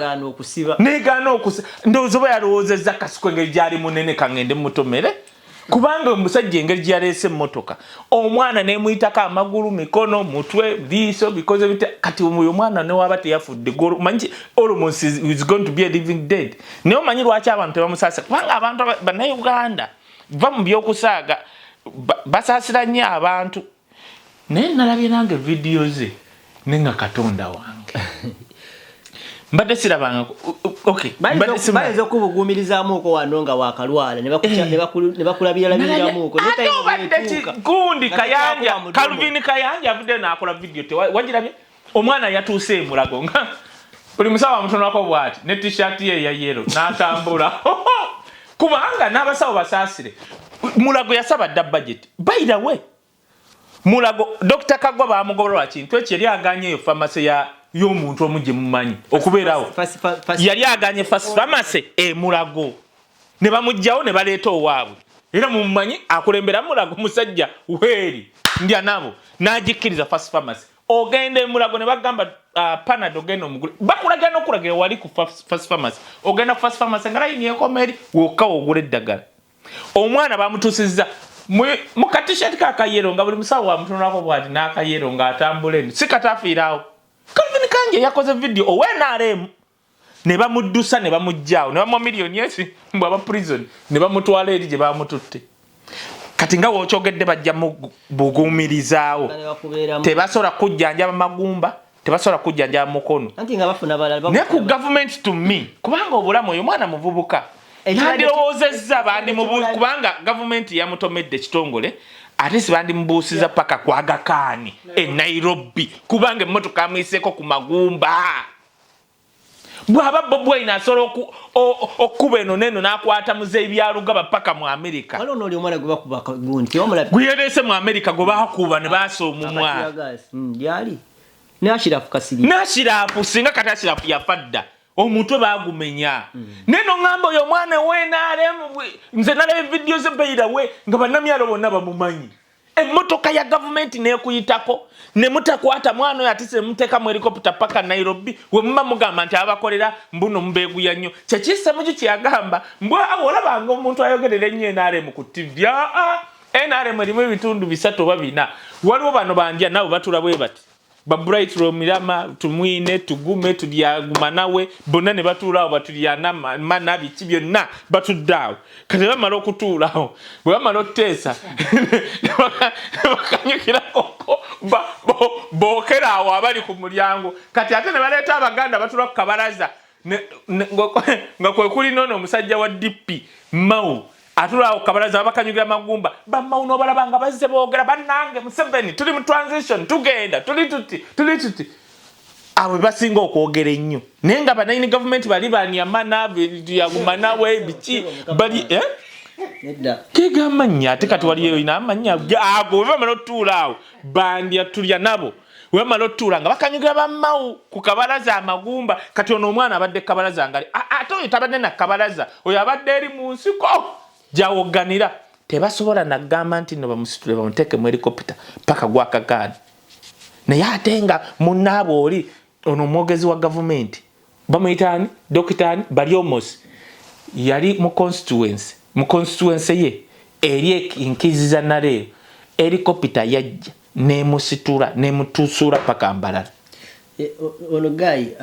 negaana okusiba ndowooza oba yalowoozezza kasuku engeri gyali munene kangende mutomere kubanga omusajja engeri gyaleese emmotoka omwana nemuyitako amagulu mikono mutwe liiso bikoze bita kati oyo omwana newaba teyafudde manyi almost is going to be a living dead naye omanyi lwaki abantu tebamusaasira kubanga abantu bannayuganda va mu byokusaaga basaasira nnyo abantu naye nalabye nange vidiyo ze nenga katonda wange mbadde sirabanga okay bayinza okubugumirizamuuko wano nga wakalwala ne bakulabiralabiramuuko gundi Kayanja Calvin Kayanja avudde n'akola video wagirabye omwana yatuuse emulago nga buli musawo mutono wako bw'ati ne t-shirt ye ya yellow n'atambula kubanga n'abasawo basaasire mulago yasaba dda budget by the way mulago Dr. Kagwa bamugobera kintu ekyo yali aganye eyo pharmacy y'omuntu omugye mumanyi okubeerawo yali aganye first pharmacy mulago ne bamugjawo ne baleeta owaabwe era mumanyi akulembera mulago musajja weeri ndya nabo n'agikkiriza first pharmacy ogenda mulago ne bagamba panado genda omugule bakulaga n'okulaga wali ku first pharmacy ogenda ku first pharmacy nga layini ekomeri wokka ogula eddagala omwana bamutuusizza mu katishat kakayero nga buli musawo wamutonako bwati n'akayero ng'atambula eno si katafiiraawo Calvin Kanje yakoze video owenaremu ne bamuddusa ne bamujjaawo ne bamwa million esi mbwa ba prison ne bamutwala eri gye bamututte kati nga wokyogedde bajja mu buguumirizaawo tebasobola kujjanjaba magumba tebasobola kujjanjaba mukono naye ku gavumenti to me kubanga obulamu oyo mwana muvubuka yandirowoozezza kubanga gavumenti yamutomedde ekitongole ate si bandimubuusiza paka kwagakaani e Nairobi kubanga emmotoka amuyiseko ku magumba bwaba Bobi Wine asobola okuba eno neno n'akwata muze ebyalugaba paka mu Amerika gweyereese mu Amerika gwe baakuba ne baasa omumwa Nashirafu singa kati Ashirafu yafa dda omutwe baagumenya neno ngamba oyo omwana w'NRM nze nalaba vidiyo ze bayira we nga bannamyalo bonna bamumanyi emmotoka ya gavumenti neekuyitako ne mutakwata mwana oyo ate se muteeka mu helikopita paka Nairobi we muba mugamba nti abakolera mbuno mubeeguya nnyo kyekisse muki kyeyagamba olabanga omuntu ayogerera ennyo NRM ku TV NRM erimu ebitundu 3 oba 4 waliwo bano bandya nabo batula bwe bati Bright Romirama tumwine tugume tulyaguma nawe bonna ne batuulaawo batulyana mana biki byonna batuddeawo kati bamala okutuulaawo bwe bamala okuteesa bakanyukirako bookeraawo abali ku mulyango kati ate ne baleeta abaganda batula ku kabalaza nga kwe kuli noono omusajja wa DP Mau atulaawo kabalaza bakanyugira magumba bamau n'obalaba nga bazze boogera bannange Museveni tuli mu transition tugenda tuli tuti abo basinga okwogera ennyo naye nga banayini gavumenti bali banyamana yaguma nawe biki bali kegamba nnyo ate kati waliyo ina amanya ago we bamala otuulaawo bandya tulya nabo we bamala otuula nga bakanyugira bammau ku kabalaza amagumba kati ono omwana abadde kabalaza ngali ate oyo tabadde na kabalaza oyo abadde eri mu nsiko jawoganira tebasobola nagamba nti no bamusitule bamuteeke mu helikopita paka gwakagaani naye ate nga munnaabo oli ono omwogezi wa gavumenti bamuyitaani dokitaani bali omosi yali mu constituency ye eri enkiziza naleero helikopita yajja nemusitula nemutusuula paka Mbalala ono gayi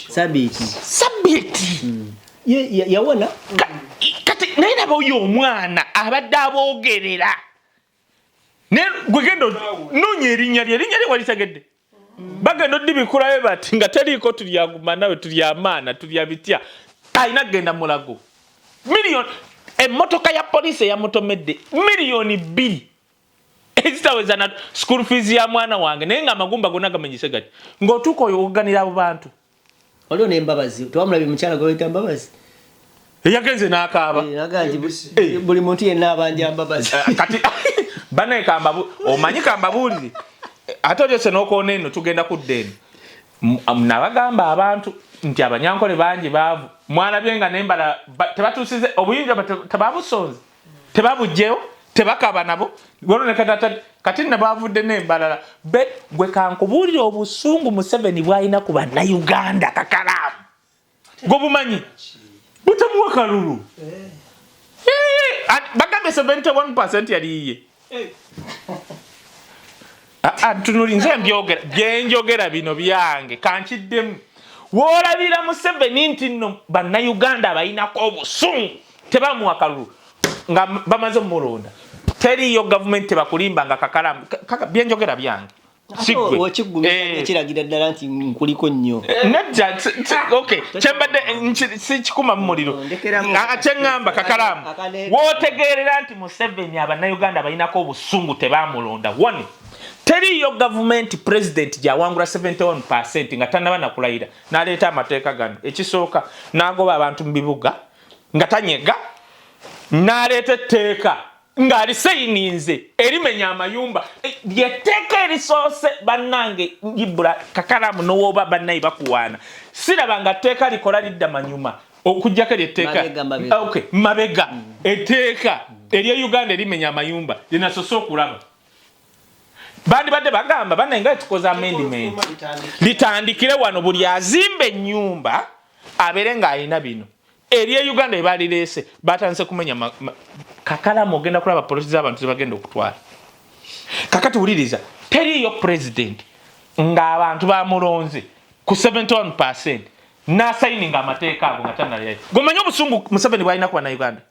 sabiti yawona kati naye nabo oyo omwana abadde aboogerera gwegendo noonya erinnya lye walitegedde bagenda oddibikulayo bati nga teriiko tulyaguma nawe tulyamaana tulya bitya alina kgenda mulago miliyoni emmotoka ya poliisi eyamutomedde miliyoni 2 ezitaweza na school fees ya mwana wange naye nga amagumba gonna gamenyise gati ng'otuuka oyo oganira abo bantu waliwo n'embabazi tewamulabye mukyala gwayita mbabazi eyagenze n'akaaba buli muntu yenna abanja mbabazi kati banaye omanyi kambabuulire ate olyose n'okoona eno tugenda kudda eno nabagamba abantu nti abanyankole bangi baavu mwanabye nga nembala tebatuusize obuyinja tebabusonze tebabugjeyo tebakaba nabo kati nabavudde n'embalala gwe kankubuulire obusungu Museveni bwalina ku bannayuganda kakalaamu gwobumanyi butamuwa kalulu bagambye 71% yaliiye tunuli nze byenjogera bino byange kankiddemu woolabira Museveni nti nno bannayuganda abayinako obusungu tebamuwa kalulu nga bamaze omulonda teriyo gavumenti tebakulimba nga kakalaamu byenjogera byange ekiragira ddala nti nkuliko nnyo nedda kyembadde sikikuma mu muliro kyeŋŋamba kakalaamu wootegeerera nti Museveni abannayuganda balinako obusungu tebamulonda one teriyo gavumenti pulezidenti gyawangula 71% nga tannaba nakulayira n'aleeta amateeka gano ekisooka n'agoba abantu mu bibuga nga tanyega n'aleeta etteeka ng'alisayininze erimenya amayumba lyetteeka erisoose bannange ngibula kakalaamu n'owooba bannayi bakuwaana siraba nga tteeka likola lidda manyuma okujjako eryetteeka mabega etteeka erye Uganda erimenya amayumba linasoose okulaba bandibadde bagamba bannaye nga tukoze amendiment litandikire wano buli azimba ennyumba abeere ng'alina bino erye Uganda ebalireese batandise kumenya kakalaamu ogenda kulaba polisi z'abantu zebagenda okutwala kakati wuliriza teriyo president ng'abantu bamulonze ku 71% n'asayininga amateeka ago nga tannalyayo gomanye obusungu Museveni bwalina ku bannayuganda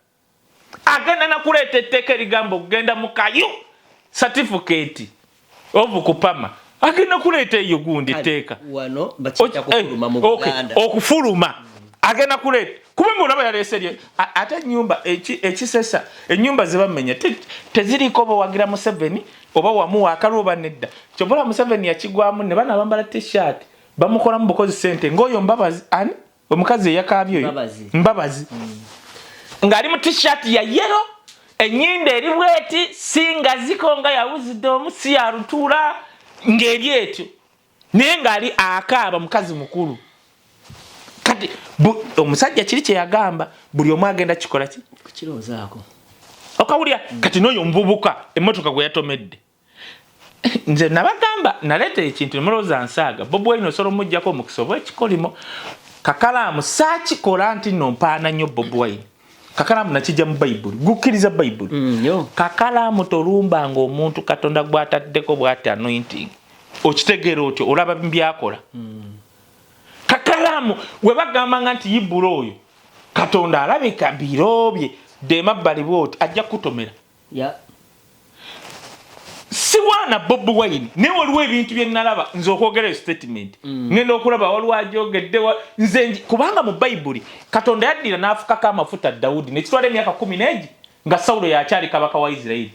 agenda nakuleeta etteeka erigambo okugenda mu kayo certificate obukupama agenda kuleeta eyo gundi etteeka wano bakijja kufuluma mu Buganda okufuluma agenda kuleeta kuba mulaba yaleeserye ate ennyumba ekisesa ennyumba zebamenya teziriko bawagira mu 7 oba wamu akaluba nedda kyobola mu 7 yakigwamu ne bana bambala t-shirt bamukola mu bukozi sente ngoyo mbabazi ani omukazi eyakabyo mbabazi ng'ali mu t-shirt ya yellow ennyinda eri bweti singa zikonga yawuzidomu si ya rutura ng'eri etyo naye ng'ali akaaba mukazi mukulu kati omusajja kiri kye yagamba buli omu agenda kikola ki kukiroozaako okawulira kati n'oyo muvubuka emmotoka gwe yatomedde nze nabagamba naleeta ekintu nemulowooza nsaaga Bobi Wine osobola omuggyako omukisa oba ekikolimo Kakalaamu saakikola nti nno mpaana nnyo Bobi Wine Kakalaamu nakijja mu Bayibuli gukkiriza Bayibuli Kakalaamu tolumbanga omuntu Katonda gw'ataddeko bw'ati anointing okitegeera otyo olaba byakola Kakalaamu we bagambanga nti Yibula oyo Katonda alabika birobye demabbali bwoti ajja kutomera si wana Bobi Wine ne waliwo ebintu bye nalaba nze okwogera statement ngenda okulaba waliwo ajogedde nze kubanga mu Bayibuli Katonda yaddira n'afukako amafuta Dawudi nekitwala emyaka 11 nga Sawulo yakyali kabaka wa Isirayiri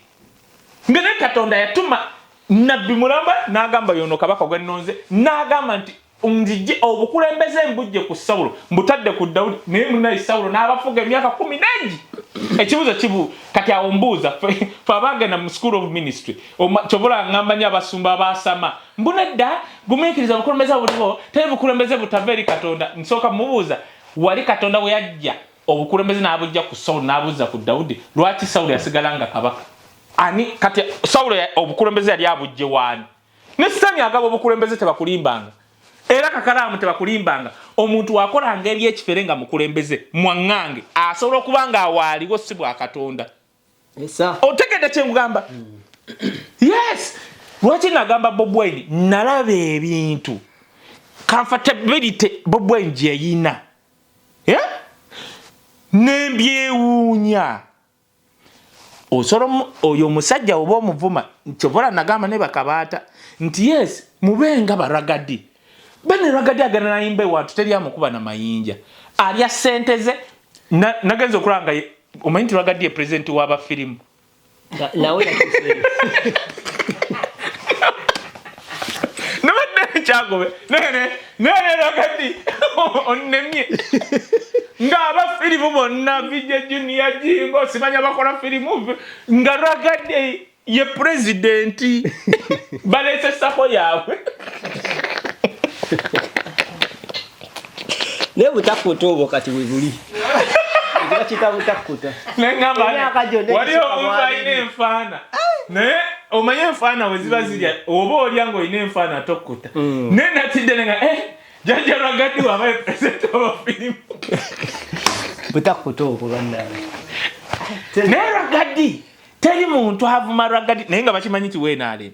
ngene Katonda yatuma nabbi mulamba n'agamba yono kabaka gwe nnonze n'agamba nti nzije obukulembeze mbujje ku Sawulo mbutadde ku Dawudi naye munayi Sawulo n'abafuga emyaka 11 ekibuzo kibu kati awo mbuuza fabagenda mu school of ministry kyobola ngambanya abasumba abasama mbunedda gumiikiriza obukulembeze buliwo teri bukulembeze butava eri Katonda nsooka mubuuza wali Katonda we yajja obukulembeze n'abujja ku Sawulo n'abuuza ku Dawudi lwaki Sawulo yasigala nga kabaka ani kati Sawulo obukulembeze yali abujje waani ne sitani agaba obukulembeze tebakulimbanga era Kakalaamu tebakulimbanga omuntu wakolanga ebyekifere nga mukulembeze mwangange asobola okubanga awaaliwo si bwa Katonda otegedde kye ngamba yes lwaki nagamba Bobi Wine nalaba ebintu comfortability Bobi Wine gye yina nembyewuunya osolo oyo omusajja oba omuvuma kyobola nagamba ne bakabaata nti yes mubenga baragadi bane ragadi agana nayimbe watu teri amukuba na mayinja alya senteze nagenzo kulanga omanyi ragadi ye president waba film nawe yakisere nabadde kyagobe nene ragadi onnemye nga aba film bonna Vijay Junior Jingo simanya bakola film nga ragadi ye president balese sako yawe ne butakuta obo kati webuli ekita butakuta nengamba waliyo omuntu ayina enfaana naye omanye enfaana weziba zirya oba olyango oyina enfaana tokkuta naye natidde nenga jajja ragadi wabaye president wa firimu butakuta obo bannange naye ragadi teri muntu avuma ragadi naye nga bakimanyi ti weenaale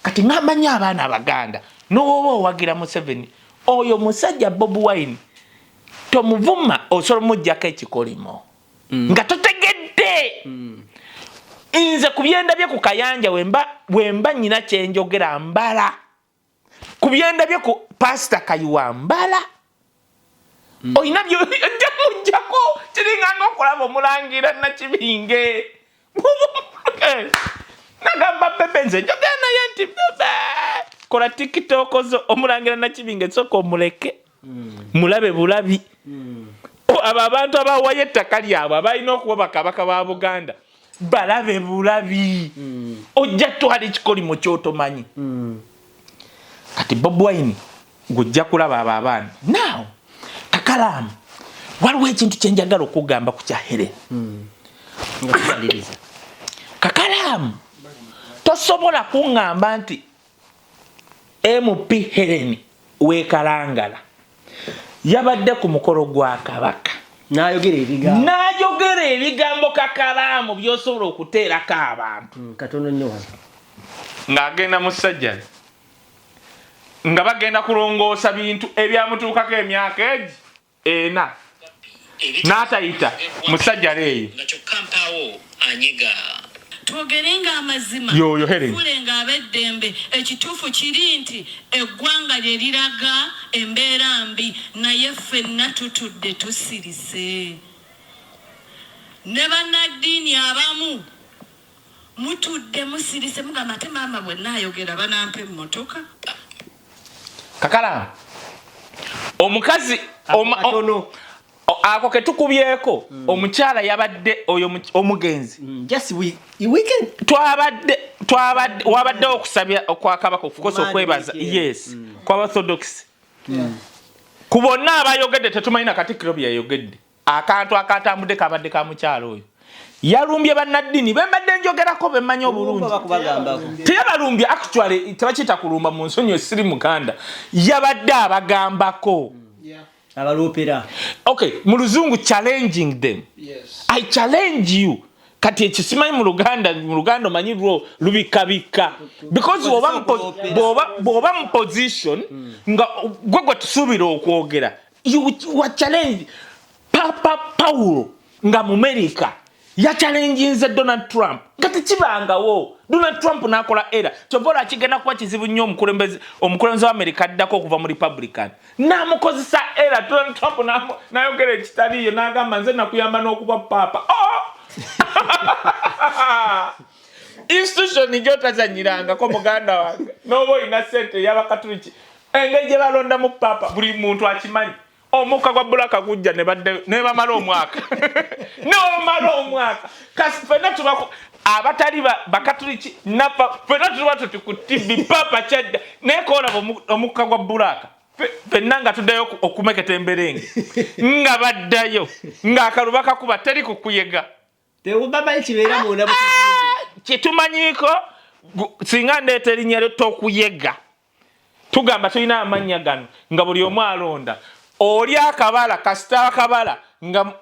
kati ngambanya abaana abaganda n'oba owagira mu 7 oyo musajja Bobi Wine tomuvuma osobola mujjako ekikolimo nga totegedde nze ku byenda bye ku Kayanja wemba nyina kyenjogera mbala ku byenda bye ku Pastor Kayiwa mbala oyina byojja mujjako kiringanga okulaba omulangira Nakibinge nagamba Pepe nze njogera naye nti Pepe kola TikTok zo omulangira Nakibinge soko omuleke mulabe bulabi abo abantu abawaye ettaka lyabwe abalina okuba bakabaka ba Buganda balabe bulabi ojja twala ekikolimo kyotomanyi kati Bobi Wine gujja kulaba abo abaana now Kakalaamu waliwo ekintu kyenjagala okugamba ku kya Hellen Kakalaamu tosobola kuŋŋamba nti MP Hellen wekalangala yabadde ku mukolo gwa kabaka n'ayogera ebigambo Kakalaamu by'osobola okuteerako abantu katono nnyo wano ng'agenda mu ssajja nga bagenda kulongoosa bintu ebyamutuukako emyaka egi 4 n'atayita musajja leeyo nga kyokka mpaawo anyiga twogerenga amazima yoyo Hellen fulenga abeddembe ekituufu kiri nti eggwanga lye liraga embeera mbi naye ffenna tutudde tusirise ne bannaddiini abamu mutudde musirise mugamba ate maama bwe naayogera banampa emmotoka kakala omukazi ako ketukubyeko omukyala yabadde oyo omugenzi just weekend wabadde okusabya kwa kabaka okukosa okwebaza yes kwa orthodox ku bonna abayogedde tetumanyi Katikkiro bye yayogedde akantu akatambudde kabadde ka mukyala oyo yalumbye bannaddiini bembadde njogerako bemmanyi obulungi teyabalumbye actually tebakiyita kulumba mu nsonyi esiri muganda yabadde abagambako abalopera okay mu luzungu challenging them I challenge you kati ekisimanyi mu Luganda omanyi lubikabika because bw'oba mu position nga gwe tusuubira okwogera you were challenge Papa Paulo nga mu America ya challenginze Donald Trump kati kibangawo Donald Trump nakola era kyobola kigenda kuba kizibu nnyo omukulembeze wa America addako okuva mu Republican namukozesa era Donald Trump nayogera ekitaliyo n'agamba nze nakuyamba n'okuba papa institution njo tazanyirangako muganda wange n'oba olina ssente y'abakatuliki engeri gye balonda mu papa buli muntu akimanyi omukka gwa bulaka gujja ne bamala omwaka kasi fena tubako abatali bakatuliki napa fena tuba tuti papa chadda nekola omukka gwa bulaka fena nga tuddayo okumeketa emberenge nga baddayo nga akaluba kakuba teri kukuyega baba ekibeera munda kyetumanyiko singa ndeeta erinnya tokuyega tugamba tulina amannya gano nga buli omu alonda oli akabala kasita akabala nga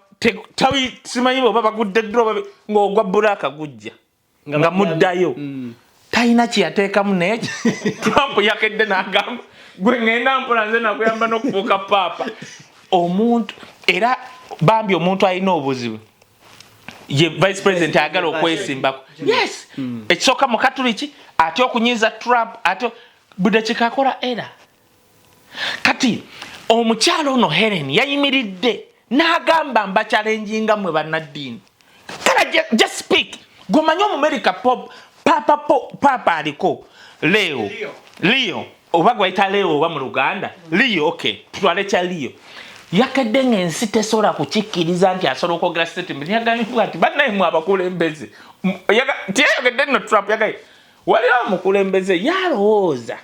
tawi simanyi baba bagudde droba nga ogwa bulaka gujja nga muddayo talina kyeyateekamu n'eki Trump yakedde n'agamba gwe ngenda mpola nze nakuyamba n'okufuuka paapa omuntu era bambi omuntu alina obuzibu ye vice president ayagala okwesimbako yes ekisooka mu katuliki ate okunyiza Trump ate budde kikakola era kati omukyalo ono Hellen yayimiridde n'agamba mba challenginga mwe bannaddiini kala just speak gomanyi America papa aliko Leo oba gwayita Leo oba mu Luganda Leo okay tutwale kya Leo yakedde ng'ensi tesobola kukikkiriza nti asobola okwogera statement yagambye ati bannaye mwe abakulembeze tiyayogedde nno Trump yagaye waliwo omukulembeze yalowooza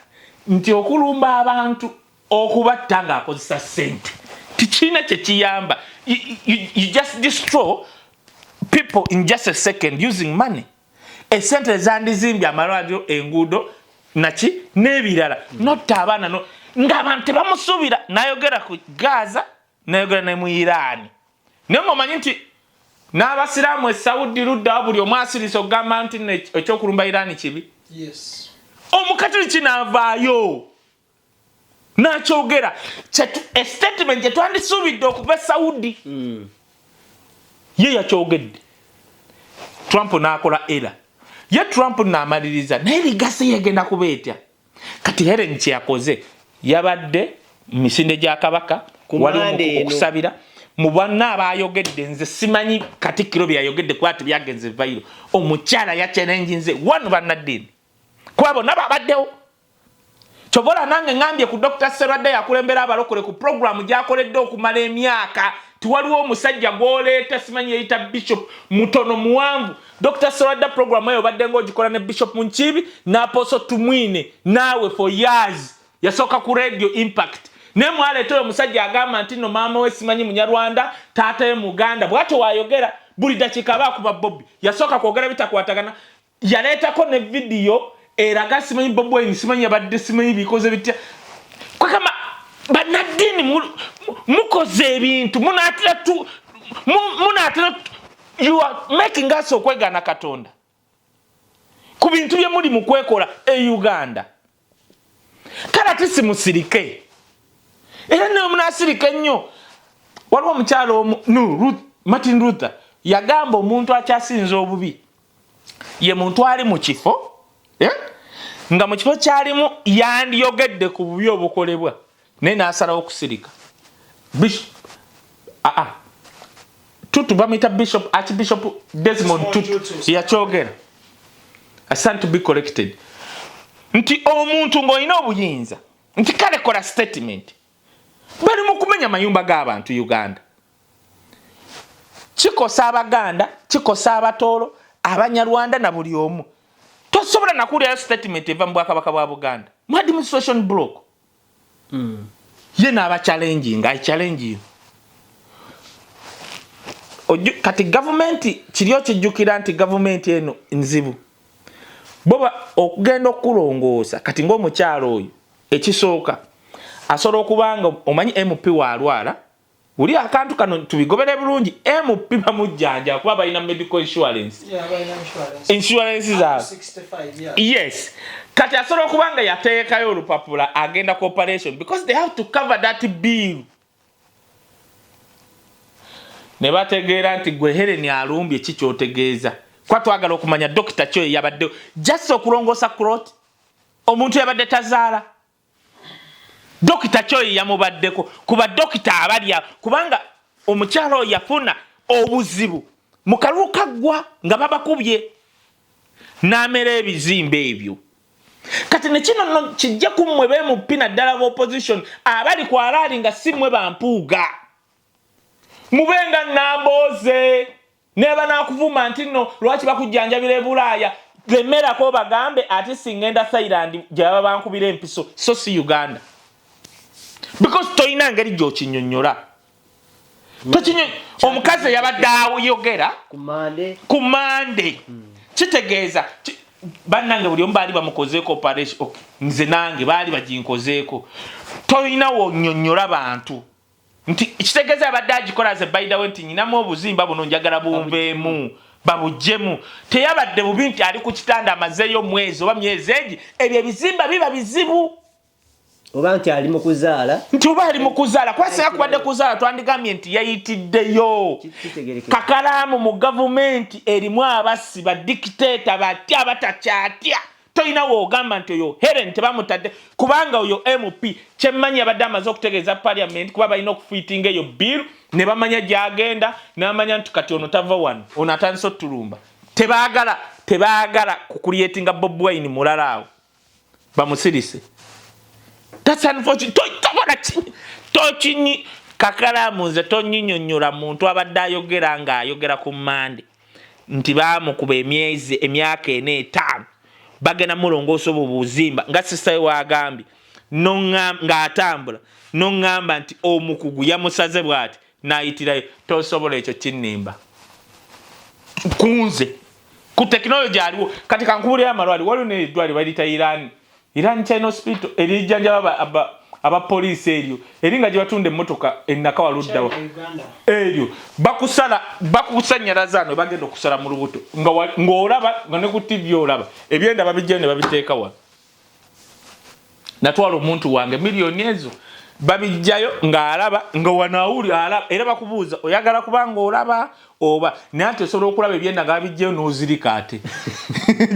nti okulumba abantu okubatta ng'akozesa ssente tikiina kyekiyamba you just destroy people in just a second using money esente ezandizimbye amalwaliro enguudo naki n'ebirala notta abaana ng'abantu tebamusuubira n'ayogera ku Gaza n'ayogera ne mu Iran naye mumanyi nti n'abasiraamu Saudi ludda buli omu asirise okugamba nti ekyokulumba Iran kibi omukatuliki n'avaayo nakyogera a statement kye twandisuubidde okuva Saudi ye yakyogedde Trump n'akola era ye Trump n'amaliriza naye ligasi yegenda kuba etya kati Hellen kyeyakoze yabadde misinde gya kabaka waliwo okusabira mu banna abayogedde nze simanyi Katikkiro byayogedde kwati byagenze vairo omukyala yachallenginze wanu bannaddiini kwabo nababaddewo kyobola nange ngambye ku Dr. Serwadda yakulembera abalokole ku programu gyakoledde okumala emyaka tiwaliwo omusajja gw'oleeta simanyi yeyita Bishop mutono muwanvu Dr. Serwadda programu eyo badde ng'ogikola ne Bishop Munchibi n'Apostle Tumwine naawe for years yasooka ku Radio Impact ne mwaleeta oyo omusajja agamba nti no maama we simanyi Munyarwanda taata ye Muganda bw'atyo waayogera buli dakiika baakuba Bobby yasooka kwogera bitakwatagana yaleetako ne video eraga simanyi Bobi Wine simanyi yabadde simanyi bikoze bitya kwakama bannaddiini mukoze ebintu munatira you are making us okwegana Katonda ku bintu bye muli mu kwekola Uganda kala tisi musirike era ne munasirike nnyo waliwo omukyalo Martin Luther yagamba omuntu akyasinza obubi ye muntu ali mu kifo nga mu kifo kyalimu yandiyogedde ku bubi obukolebwa naye n'asalawo okusirika. Tutu bamita Archbishop Desmond Tutu yakyogera. I stand to be corrected. Nti omuntu ng'olina obuyinza nti kale kola statement bali mu kumenya mayumba g'abantu Uganda. Kikosa Abaganda, kikosa Abatoolo, Abanyarwanda na buli omu. Tosobola nakulya statement eva mu Bwakabaka bwa Buganda. Mu administration block. Ye n'aba challenging, I challenge you. Kati government kiriyo kijjukira nti government eno nzibu. Boba okugenda okulongoosa kati ng'omukyalo oyo ekisooka asobola okubanga omanyi MP walwala uli akantu kano tubigobere bulungi MP bamujjanja kuba balina medical insurance. Insurance za 65 yes. Kati asobola okubanga yateekayo olupapula agenda ku operation because they have to cover that bill. Ne bategeera nti gwe Hellen alumbye kikyotegeeza. Kwa twagala okumanya Dr. Choy yabadde just okulongoosa kurot omuntu yabadde tazaala. Dr. Choy yamubaddeko kuba dokita abalya kubanga omukyalo yafuna obuzibu mu kalulu kaggwa nga babakubye n'amera ebizimbe ebyo. Kati ne kino no kijja kummwe beMP naddala ba opposition abali ku alaali nga si mmwe bampuuga. Mubenga Nambooze neba nakuvuma nti no lwaki bakujjanjabira Bulaaya lemerako bagambe ati singenda Thailand gyaba bankubira empiso so si Uganda. Because toyina ngeri gy'okinyonnyola. Omukazi yabadde ayogera ku Mande. Kitegeeza bannange buli omu baali bamukozeeko operation. Okay. Nze nange baali baginkozeeko. Toyina wonnyonnyola bantu. Nti kitegeeza abadde agikola ze by the way nti nyinamu obuzimba buno njagala bumbeemu babujjemu. Teyabadde bubi nti ali ku kitanda amazeeyo mwezi oba myezi egi ebyo ebizimba biba bizibu. Oba nti ali mu kuzaala. Nti oba ali mu kuzaala kwasinga kubadde kuzaala twandigambye nti yayitiddeyo. Kakalaamu mu gavumenti erimu abassi badikiteeta batya abatakyatya. Toyina wogamba nti oyo Hellen tebamutadde kubanga oyo MP kyemmanyi abadde amaze okutegeeza parliament kuba balina okufiitinga eyo bill ne bamanya gyagenda n'amanya nti kati ono tava wano ono atandise otulumba. Tebaagala kukulietinga Bob Wine mulala awo bamusirise. That's unfortunate. Tokinyi Kakalaamu nze tonnyinnyonnyola muntu abadde ayogera ng'ayogera ku Mande nti baamukuba emyaka 4-5 bagenda mulongoosa obuzimba nga sisaye wagambye ng'atambula n'oŋŋamba nti omukugu yamusaze bw'ati n'ayitirayo tosobola ekyo kinnimba kunze ku tekinologi aliwo kati kankubulira amalwaliro waliwo n'eddwaliro baliyita Iran China Hospital erijjanjaba abapoliisi eryo eringa gye batunda emmotoka ennaka waluddawa eryo bakusanyalaza ano bagenda okusala mu lubuto ng'olaba nga ne ku TV olaba ebyenda babijjayo ne babiteeka wano. Natwala omuntu wange miliyoni ezo babijjayo ng'alaba nga wanaawuli alaba era bakubuuza oyagala kubanga olaba oba naye ate osobola okulaba ebyenda nga babijjayo n'ozirika ate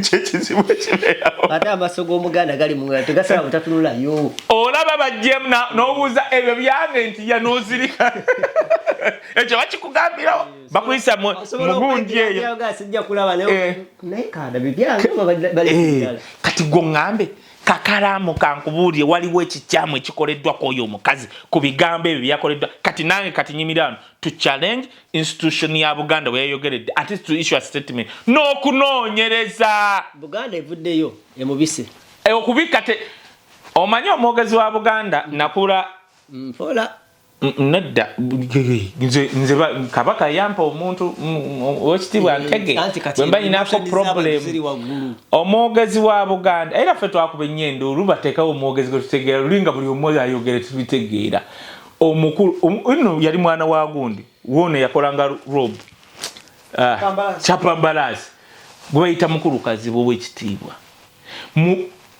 kyekizibu ekibeerawo. Ate amaaso g'Omuganda gali mu ngalo tegasaba butatunulayo. Olaba bajjemu n'obuuza ebyo byange nti ya n'ozirika ekyo bakikugambirawo bakuyisa mugundi eyo. Kati gwoŋŋambe Kakalaamu kankubuulire waliwo ekikyamu ekikoleddwa kw'oyo omukazi ku bigambo ebyo byakoleddwa kati nange kati nyimirano to challenge institution ya Buganda bwe yayogeredde at least to issue a statement n'okunoonyereza. Buganda evuddeyo emubise okubika te omanyi omwogezi wa Buganda nakula mpola nedda nze Kabaka yampa omuntu wekitibwa ntege bwemba nyinako problem omwogezi wa Buganda era ffe twakuba ennyendo olubateekawo omwogezi gwe tutegeera lulinga buli omu ayogere tubitegeera. Omukulu ino yali mwana wa gundi wone yakolanga rob Chapambalazi gwe bayita mukulukazi w'ekitiibwa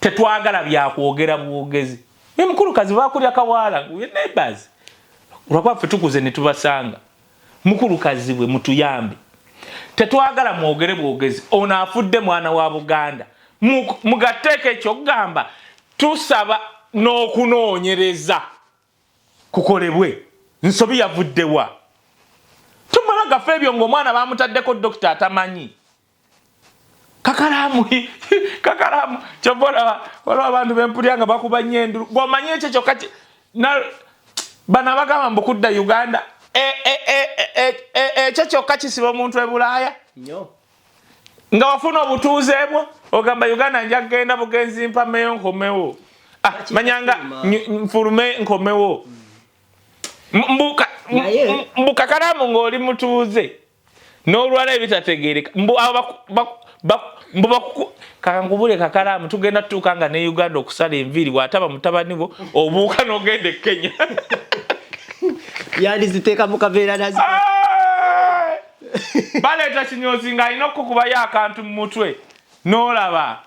tetwagala byakwogera bwogezi mukulukazi bakulya kawaala neighbors Lwakwa ffe tukuze ne tubasanga mukulukazi bwe mutuyambe tetwagala mwogere bwogezi ono afudde mwana wa Buganda mugateeka ekyo kugamba tusaba n'okunoonyereza kukolebwe nsobi yavuddewa tumala gafe ebyo ng'omwana bamutaddeko dokita atamanyi kakalaamu kyobola waliwo abantu bempulya nga bakuba nnyo endulu bw'omanyi ekyo kyokka bano abagamba mbukudda Uganda ekyo kyokka kisiba omuntu e Bulaaya nga wafuna obutuuzeebwo ogamba Uganda nja kgenda bugenzi mpameyo nkomewo manyanga nfulume nkomewo mbuka kalaamu ng'oli mutuuze n'olwala ebitategeereka kakangubule kakalaamu tugenda tutuuka nga ne Uganda okusala enviiri bw'ataba mutabani bo obuuka n'ogenda e Kenya yandiziteeka mu kaveera nazi baleeta kinyozi ng'alina okukubayo akantu mu mutwe n'olaba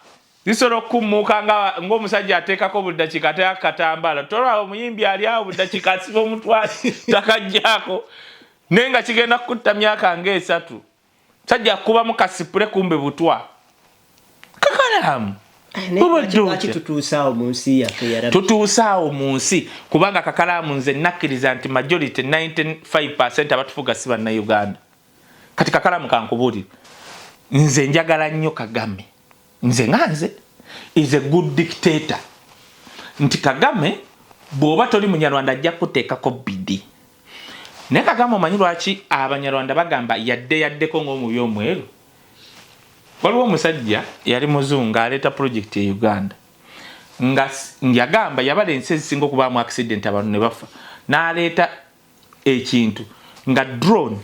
zisobola okukumuuka ng'omusajja ateekako budakiika ateeka katambaala tolwaba omuyimbi ali awo budakiika asiba omutwale takajjaako naye nga kigenda kukutta myaka nga3 sajja kubamu kasipule kumbe butwa kakalaamu tutuusaawo mu nsi kubanga kakalaamu nze nakkiriza nti majority 95% abatufuga si bannayuganda kati kakalaamu kankubuulire nze njagala nnyo Kagame nze is a good dictator nti Kagame bw'oba toli munyarwanda ajja kuteekako bidi naye Kagame omanyi lwaki abanyarwanda bagamba yaddeko ng'omubi omweru waliwo omusajja yali muzungu aleeta project e Uganda nga yagamba yabala ensi ezisinga okubaamu accident abantu ne bafa n'aleeta ekintu nga drone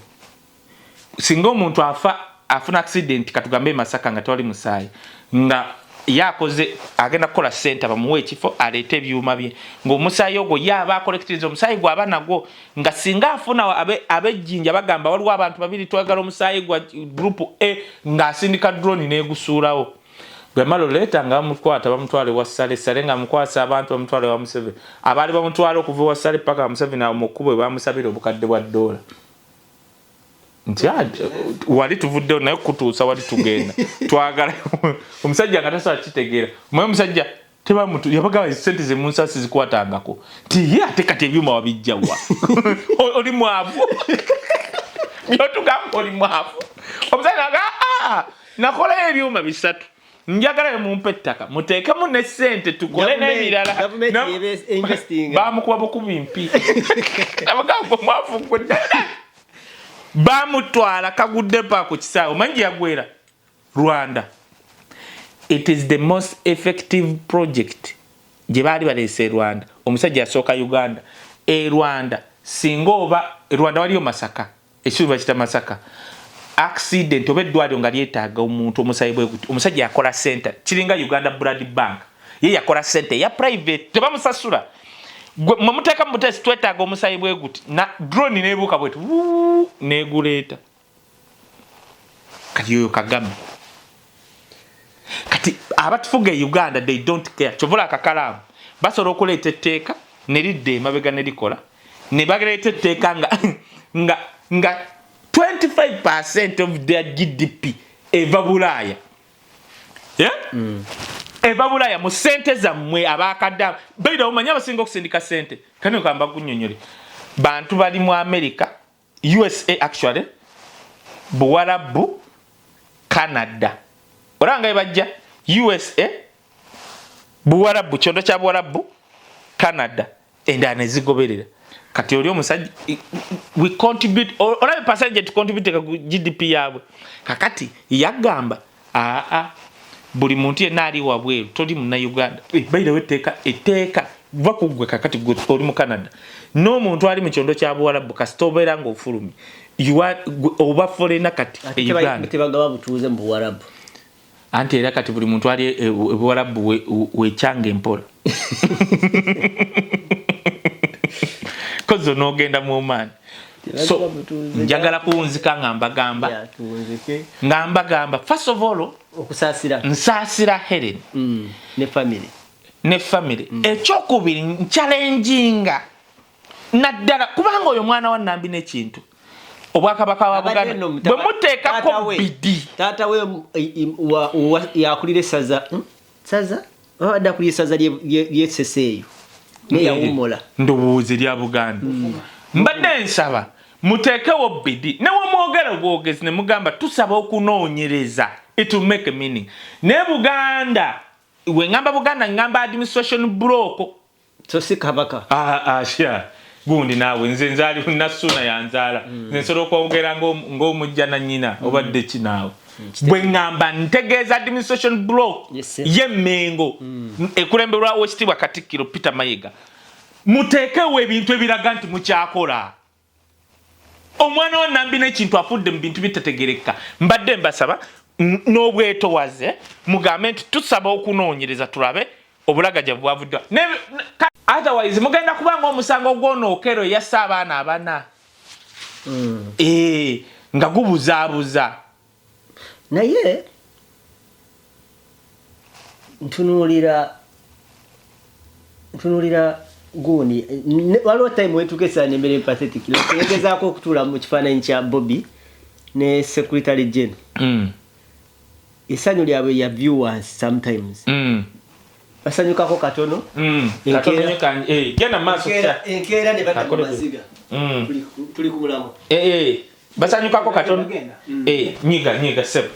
singa omuntu afuna accident katugambe Masaka nga tewali musaayi nga yakoze agenda kukola center bamuwe ekifo aleeta ebyuma bye ng'omusaayi ogwo yaba akolekitiriza omusaayi gwaba nagwo nga singa afuna abejjinja bagamba waliwo abantu babiri twagala omusaayi gwa group A ng'asindika drone n'egusuulawo bwemala leeta nga bamukwata bamutwale wa Sale nga mukwasa abantu bamutwale wa Museveni abaali bamutwala okuva wa Sale paka wa Museveni mu kkubo bamusabira obukadde bwa $. Nti wali tuvuddeyo naye kutuusa wali tugenda twagala omusajja nga tasobola kitegeera omaye omusajja yabagaba sente ze mu nsaasi zikwatangako nti ye ate kati ebyuma wabijjawa oli mwavu byotugamba oli mwavu omusajja nga nakolayo ebyuma 3 njagala mumpe ettaka muteekemu ne ssente tukole n'ebirala bamukuba bukubi mpi abagamba mwavu bamutwala kagudde pa ku kisaawe manji yagwera Rwanda. It is the most effective project gye baali baleese Rwanda omusajja yasooka Uganda Rwanda singa oba Rwanda waliyo Masaka ekibuga bakita Masaka accident oba eddwaliro nga lyetaaga omuntu omusayi bwe guti omusajja yakola center kiringa Uganda Blood Bank ye yakola center ya private tebamusasula mwamuteeka mu test twetaaga omusayi bwe guti na drone neebuuka bwetu neeguleeta kati yoyo Kagame kati abatufuga Uganda they don't care kyovola kakalaamu basobola okuleeta etteeka ne lidde emabega ne likola ne bagaleeta etteeka nga 25% of their GDP eva Bulaaya eva Bulaaya mu sente zammwe abakadda baida omanya abasinga okusindika sente kane okamba kunnyonnyole bantu bali mu America USA actually Buwarabu Canada oranga ebajja USA Buwarabu kyondo kya Buwarabu Canada endane zigoberera kati oli omusajja we contribute olabe percentage to contribute ka GDP yabwe kakati yagamba buli muntu yenna ali wabweru toli muna Uganda baida weteeka bakugwe kakati gwe oli mu Canada n'omuntu ali mu kyondo kya Buwarabu kasitobera nga ofulumi oba foreigner kati Uganda tebagaba butuuze mu Buwarabu anti era kati buli muntu ali Buwarabu wekyanga empola kozo n'ogenda mu maani so njagala kuwunzika ngamba gamba first of all nsaasira Hellen ne family ekyokubiri nchalenginga naddala kubanga oyo mwana wa Nambi n'ekintu obwakabaka wa Buganda bwe muteekako bidi taata we yakulira essaza abadde akulira essaza ly'esseseeyo neyawummula ndowooza erya Buganda mbadde nsaba muteekewo bidi ne wemwogera obwogezi ne mugamba tusaba okunoonyereza it will make a meaning ne Buganda we ngamba Buganda ngamba administration block so si kabaka sure gundi nawe nze nzali nasuna yanzala nze nsolo kwogera ng'omujja na nnyina obadde ki naawe bwe ngamba ntegeeza administration block y'emmengo ekulembelwa Wekitiibwa Katikkiro Peter Mayiga muteekewo ebintu ebiraga nti mukyakola omwana wa Nambi n'ekintu afudde mu bintu bitategereka mbadde mbasaba n'obwetowaze mugambe nti tusaba okunoonyereza tulabe obulagaja bwavudde otherwise mugenda kubanga omusango gw'onookero yassa abaana abana nga gubuzaabuza naye ntunuulira guuni waliwo time wetukesa nembere empathetic yegezaako okutuula mu kifaananyi kya Bobby ne secretary gen essanyu lyabwe ya viewers sometimes basanyukako katono genda maaso enkeera ne bata mu maziga tuli ku mulamu basanyukako katono nyiga sebo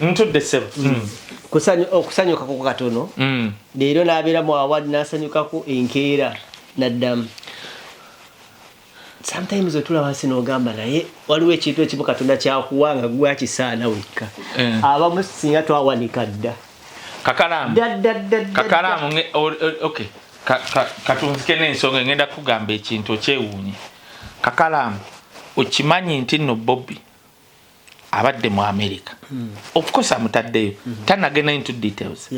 ntudde sebo okusanyukako katono leero n'abeera mu award n'asanyukako enkeera naddamu sometimes otula wansi n'ogamba naye waliwo ekintu ekimu Katonda kyakuwanga gwakisaana wekka abamu singa twawanika dda kakalaamu okay katunzike n'ensonga ngenda kugamba ekintu okyewuunye kakalaamu okimanyi nti no Bobby abadde mu America of course amutaddeyo tanagenda into details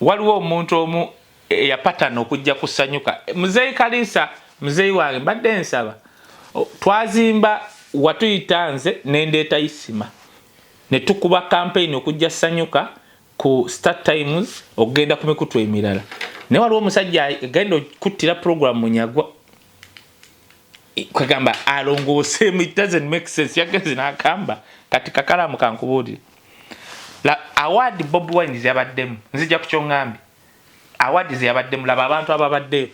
waliwo omuntu omu eyapatana okujja kusanyuka muzeeyi Kalisa muzeeyi wange mbadde nsaba twazimba watuyita nze nendeeta Isima ne tukuba campaign okujja sanyuka ku Start Times okugenda ku mikutu emirala ne waliwo omusajja agenda okuttira program munyagwa kwegamba alongoose it doesn't make sense yagenze n'akamba kati kakalaamu kankubuulire la award Bobi Wine yabaddemu nzija ku kyongambi award yabaddemu laba abantu ababaddeyo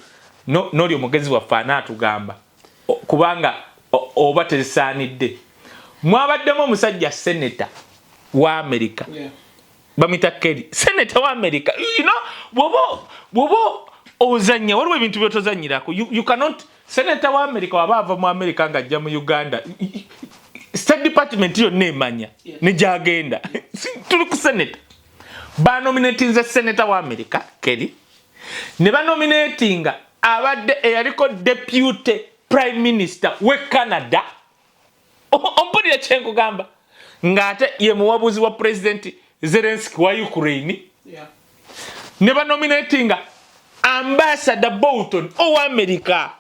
n'oli omugezi waffe anaatugamba kubanga oba tezisaanidde mwabaddemu omusajja senator wa America bamita Kerry senator wa America bwoba ozanya waliwo ebintu byotozanyirako you cannot senator wa America waba ava mu America nga ajja mu Uganda State Department yonna emanya ne gyagenda tuli ku senator banominatinze senator wa America Kerry ne banominatinga abadde eyaliko deputy prime minister we Canada ompulira kyenkugamba ng'ate ye muwabuzi wa president Zelensky wa Ukraine ne banominatinga ambassador Bolton owa America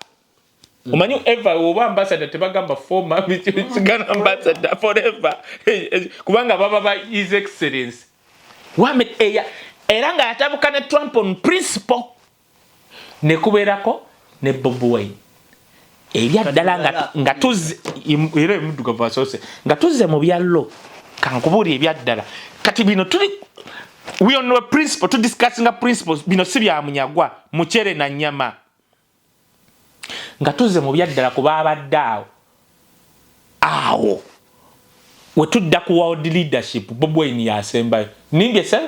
omanyi ever oba ambassador tebagamba former Michigan ambassador forever kubanga baba ba his excellency wame era nga yatabuka ne Trump on principle ne kuberako ne Bobi Wine ebyaddala nga tuzze era emudugavu asose nga tuzze mu byallo kankubuuli ebyaddala kati bino tuli we on a principle to discussing a principles bino si bya munyagwa muchere na nyama nga tuzze mu byaddala kuba abadde awo we tudda ku world leadership Bobi Wine yasembayo nimbye se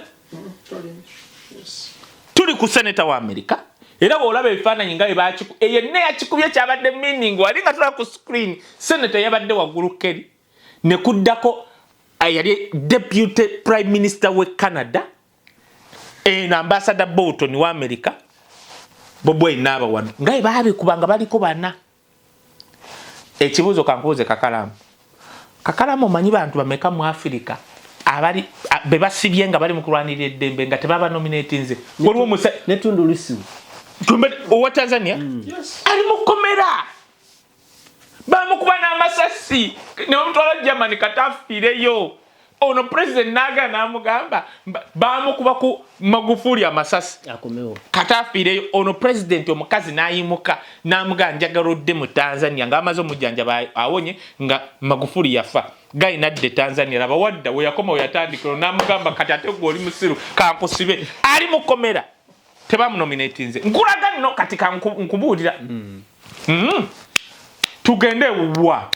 tuli ku senator wa America era bw'olaba ebifaananyi nga byebakiku yenna yakikubye kyabadde meaning wali nga tula ku screen senator yabadde waggulu Kerry ne kuddako yali deputy prime minister we Canada na ambassador Bolton wa America Bobi Wine n'aba wano nga baabikubanga baliko bana ekibuuzo kankubuuze kakalaamu omanyi bantu bameka mu Africa abali be basibye nga bali mu kulwanirira eddembe nga tebaba nominatinze waliwo musa netundu Lissu owa Tanzania ali mu komera bamukuba n'amasasi ne bamutwala Germany katafiireyo ono president naga namugamba bamukuba ku Magufuli amasasi akomewo katafireyo ono president omukazi nayimuka namuga njagarodde mu Tanzania ngamaze omujjanja awonye nga Magufuli yafa gayi nadde Tanzania laba wadda we yakoma yatandikiro namugamba katate goli musiru kankusibe ali mukomera tebamunominate nze nkulaga no kati kankubulira tugende wa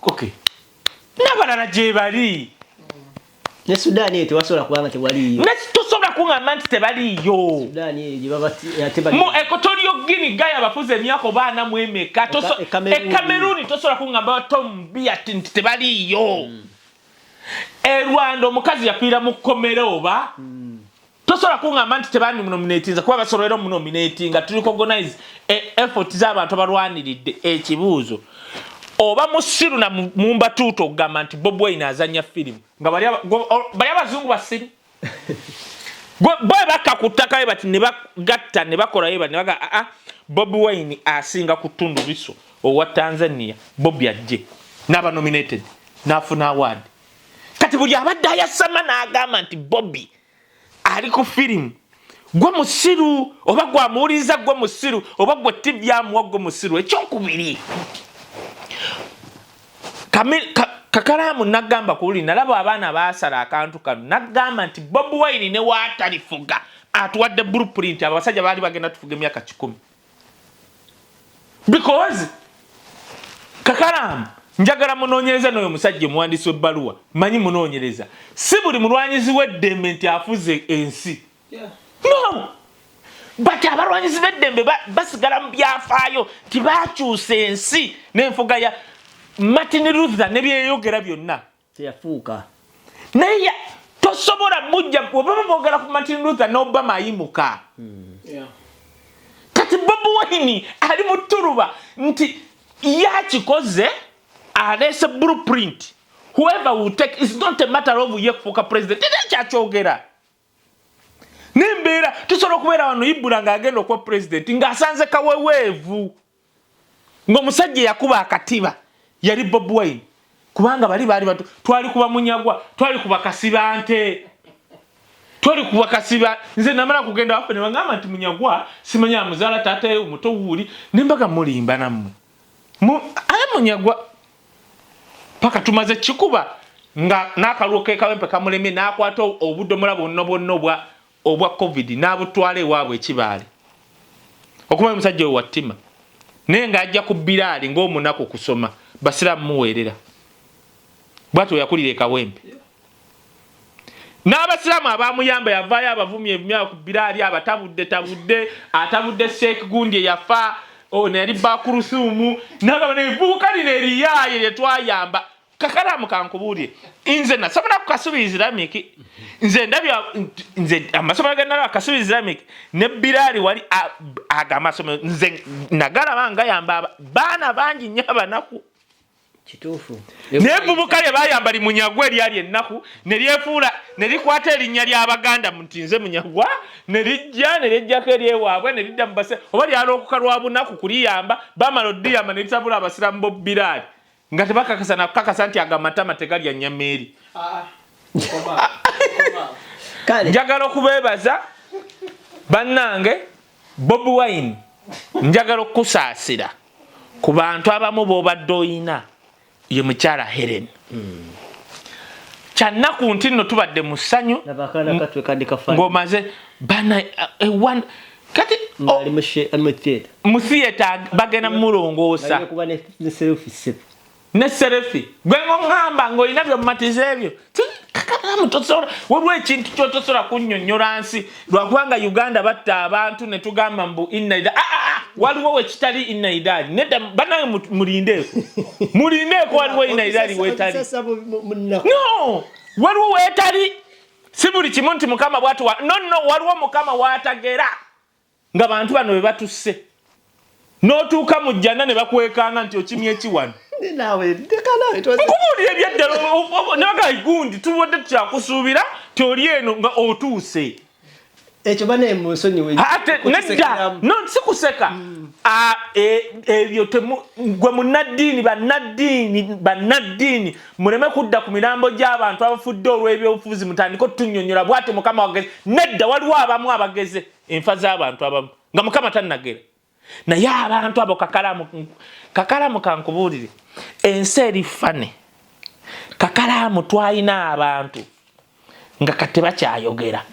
okay nabalala je bali ne Sudani ete wasola kubanga tewali ne tusobola kungamba nti tebaliyo Sudani je babati yatebali mu Equatorial Guinea gaya bafuze emyaka bana mu emeka Cameroon tosobola kungamba Tom Biya nti tebaliyo Rwanda omukazi yapira mu komero oba tosobola kungamba nti tebani nominatinga kuba basolera mu nominatinga tuli recognize effort z'abantu abalwaniridde ekibuuzo oba musiru na mumba tuto gamba nti Bob Wine azanya film nga bali abazungu basiru boy bakakutaka we bati ne bagatta ne bakola yeba ne baga Bob Wine asinga kutundu biso owa Tanzania Bob yajje naba nominated nafuna award kati buli abadde yasama n'agamba nti Bobby ali ku film gwe musiru oba gwa muliza gwe musiru oba gwe tibyamu gwe musiru ekyokubiri Kakalaamu nagamba kuli nalaba abaana baasala akantu kanu nagamba nti Bob Wine ne watalifuga atuwadde blueprint abasajja bali bagenda tufuga emyaka 10 because Kakalaamu njagala munonyereza n'oyo musajja muwandiisi w'ebbaluwa manyi munonyereza si buli mulwanyizi w'eddembe nti afuze ensi no but abalwanyizi b'eddembe basigala mu byafaayo tibakyusa ensi n'enfuga ya Martin Luther ne byeyogera byonna teyafuuka naye tosobola mujja oba bogera ku Martin Luther n'Obama ayimuka kati Bob Wine ali mu tuluba nti yakikoze alese blueprint whoever will take is not a matter of ye kufuuka president ekyakyogera nembeera tusobola okubeera wano Ibula ng'agenda okuba president ng'asanze kaweweevu ng'omusajja yakuba akatiba yali Bob Wine kubanga bali batu twali kuba munyagwa twali kuba kasibante twali kuba kasiba nze namala kugenda wafe ne bangamba nti munyagwa simanya muzala tate omuto wuli nembaga mulimba nammwe munyagwa paka tumaze chikuba nga nakaluke kawempe kamuleme nakwata obudomola bonna obwa covid nabutwale waabwe ekibale okuba musajja watima nenga ajja ku Bilali ng'omunako kusoma basira muwerera bwato yakulire kawempe n'abasiramu abamuyamba yavaayo abavumye emyaka ku Bilali atabudde Sheikh Gundi yafa neri Bakurusumu n'agaba nebivubuka lino eriyaye lyetwayamba Kakalaamu kankubulire nze nasobola kukasubi Islamic nze amasomero gennala akasubi Islamic ne Bilali wali agamasomero nze nagalaba ngayamba baana bangi nnyo abanaku kituufu nevubuka lye bayamba limunyagwa eryali ennaku neryefuula nerikwata erinnya ly'Abaganda nti nze munyagwa nerijjako eryewaabwe neridda mubase oba lyalookuka lwa bunaku kuliyamba bamala oddiyamba nerisabula abasiramu bo Bilali nga tebakakasa nakukakasa nti agamatama tegalya nyameeri njagala okubeebaza bannange Bob Wine njagala okusaasira ku bantu abamu b'obadde oyina ye mukyala Hellen kyannaku nti nno tubadde mu ssanyu ng'omaze bana kati mu theatre bagenda mulongoosa ne serefi gwe ng'oŋŋamba ng'olina byomumatiza ebyo Kakalaamu tosobola waliwo ekintu kyotosobola kunnyonnyola nsi lwakubanga Uganda batta abantu ne tugamba mbu inna lillahi waliwo wekitali inna lillahi nedda bannange mulindeeko waliwo inna lillahi weetali no waliwo weetali si buli kimu nti Mukama bwatu no waliwo Mukama waatagera nga bantu bano be batusse n'otuuka mu jjana ne bakwekanga nti okimye ekiwano nkubuulira ebyaddala naga Gundi tubadde tukyakusuubira ti oli eno nga otuuse Echo bane musonyi we. Ate nedda no sikuseka. Ebyo gwe munadini banadini muleme kudda ku mirambo gy'abantu abafudde olw'ebyobufuzi mutandiko tunnyonnyola bwate mukama wageze nedda waliwo abamu abageze enfa z'abantu abamu nga mukama tannagera naye abantu abo kakalaamu kankubuulire ensi erifane kakalaamu twalina abantu nga kati bakyayogera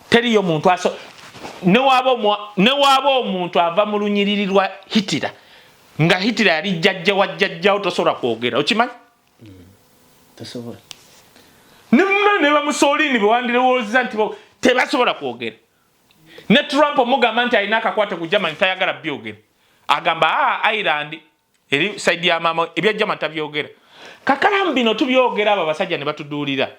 teriyo muntu newaaba omuntu ava mu lunyiriri lwa Hitler nga Hitler yali jjajja wa jjajjawo tosobola kwogera okimanyi tosobola ne bamusolini bewandirowooza nti tebasobola kwogera ne Trump omugamba nti alina akakwate ku Germany tayagala byogera agamba Ireland eri side ya mama ebya Germany tabyogera kakalaamu bino tubyogera abo abasajja ne batuduulira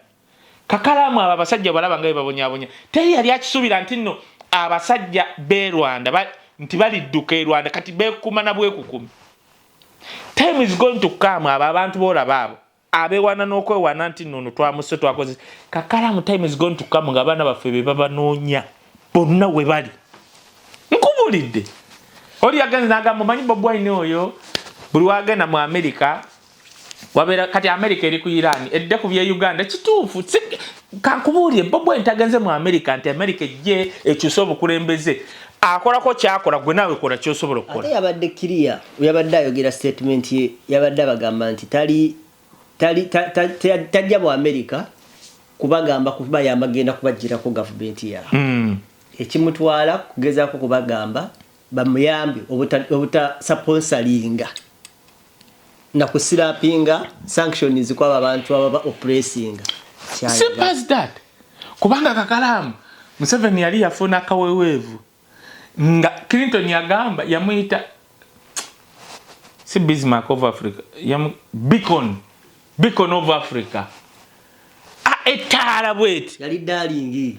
kakalaamu abo abasajja balaba nga babonyabonya teri yali akisuubira nti nno abasajja b'e Rwanda nti balidduka e Rwanda kati beekukuma na bwekukumi. Time is going to come abo abantu boolaba abo abeewana n'okwewana nti nno twamuse twakoze kakalaamu time is going to come nga abaana baffe be babanoonya bonna we bali nkubulidde oli yagenze n'agamba omanyi Bobi Wine oyo buli wagenda mu America wabeera kati America eri ku Iran edde ku bye Uganda kituufu kankubuulire Bobi Wine tagenze mu America nti America ejje ekyuse obukulembeze akolako kyakola gwe naawe kola kyosobola okukola ate yabadde kiriya yabadde ayogera statement ye yabadde abagamba nti tajja mu America kubagamba kubayamba genda kubagirako gavumenti yaabwe ekimutwala kugezaako kubagamba bamuyambe obuta sponsoringa na kusirapinga sanctions kwa abantu ababa oppressing simple as that kubanga kakalaamu Museveni yali yafuna kawewevu nga Clinton yagamba yamuyita si Bismarck of Africa beacon of Africa etala bweti yali darling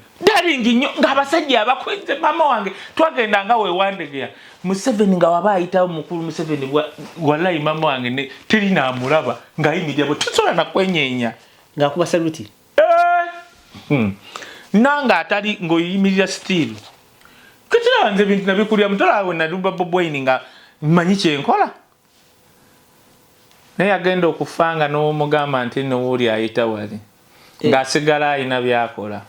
nnyo ng'abasajja abakwenze mama wange twagenda nga weewandegera Museveni nga waba ayitawo mukulu Museveni wallahi mama wange terina amulaba ng'ayimirira bwe tusobola nakwenyeenya ng'akuba saluti nanga atali ng'oyimirira still kitira nze bintu nabikulira mutalawe nadumba Bobi Wine nga mmanyi kyenkola naye agenda okufanga n'omugamba nti nowuli ayita wali ng'asigala alina byakola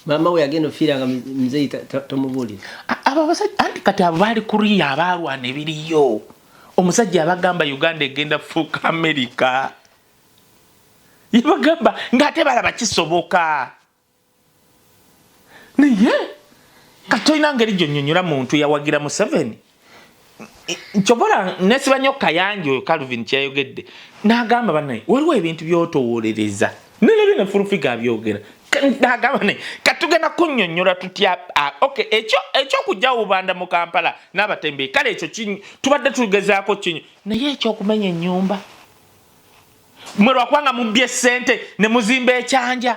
mama we agenda ofira nga mzee tomubulira abasajja anti kati abo bali kuriya abalwana ebiriyo omusajja abagamba Uganda egenda fuuka America yabagamba ng'ate balaba kisoboka naye katoyina ngeri gyonnyonnyola muntu yawagira Museveni nkyobora nesiba nnyo Kayanja oyo Calvin kyayogedde n'agamba bannaye waliwo ebintu by'otowolereza nele bine furufiga abyogera nagamba ne katugenda kunnyonnyola tutya okay ekyo kujja ubanda mu Kampala n'abatembe kale ekyo tubadde tugezaako kinyo naye ekyo okumenya ennyumba mwerwa kwanga mubbye ssente ne muzimba ekyanja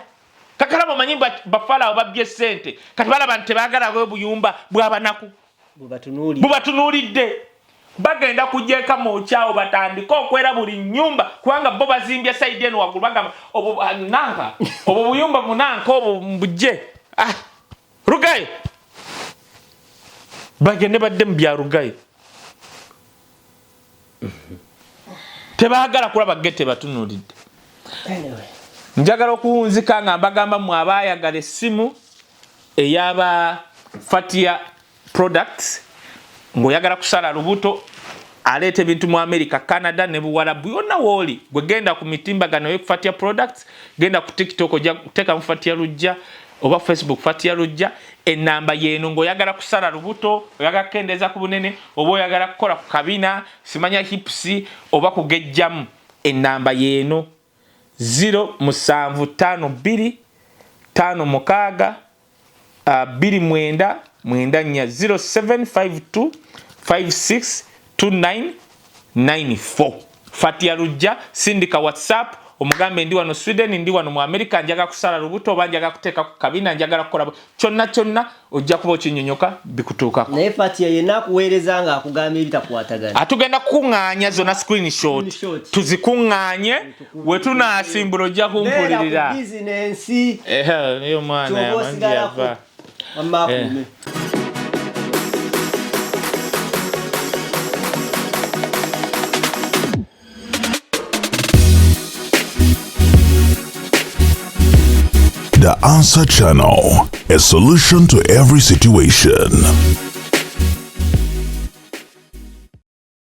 kakalabo manyi bafala babbye ssente kati balaba nti baagala bwebuyumba bw'abanaku bubatunuulidde bagenda kujeka mu kyao batandika okwera buli nyumba kubanga bo bazimbya side eno wagulu bagamba nanka obuyumba munanka obuje Rugayo bagende badde mbya Rugayo tebaagala kulaba gete batunulidde njagala okuwunzika nga mbagamba mu abaayagala essimu eyaba Fatia Products ngoyagala kusala lubuto alete bintu mu America Canada ne Buwarabu yonna woli gwe genda ku mitimbagano yo Fatia Products genda ku TikTok ojja kuteka mu Fatia Lujja oba Facebook Fatia Lujja enamba yeno ngoyagala kusala lubuto oyagala kendeza ku bunene oba oyagala kukola ku kabina simanya hips oba kugejjamu enamba yeno 0752 56 29 0752 562994 Fatia Lujja sindika WhatsApp omugambe ndi wano Sweden ndi wano mu America njaga kusala lubuto banjaga kuteka ku kabina njagala kukola kyonna ojja kuba okinyonyoka bikutuukako naye Fatia yena kuweereza nga akugambye bitakwatagana atugenda kuŋŋaanya zona screenshot tuzikuŋŋaanye we tunaasimbula ojja kumpulirira business niyo mwana yamanji yava Mama akume. The Answer Channel, a solution to every situation.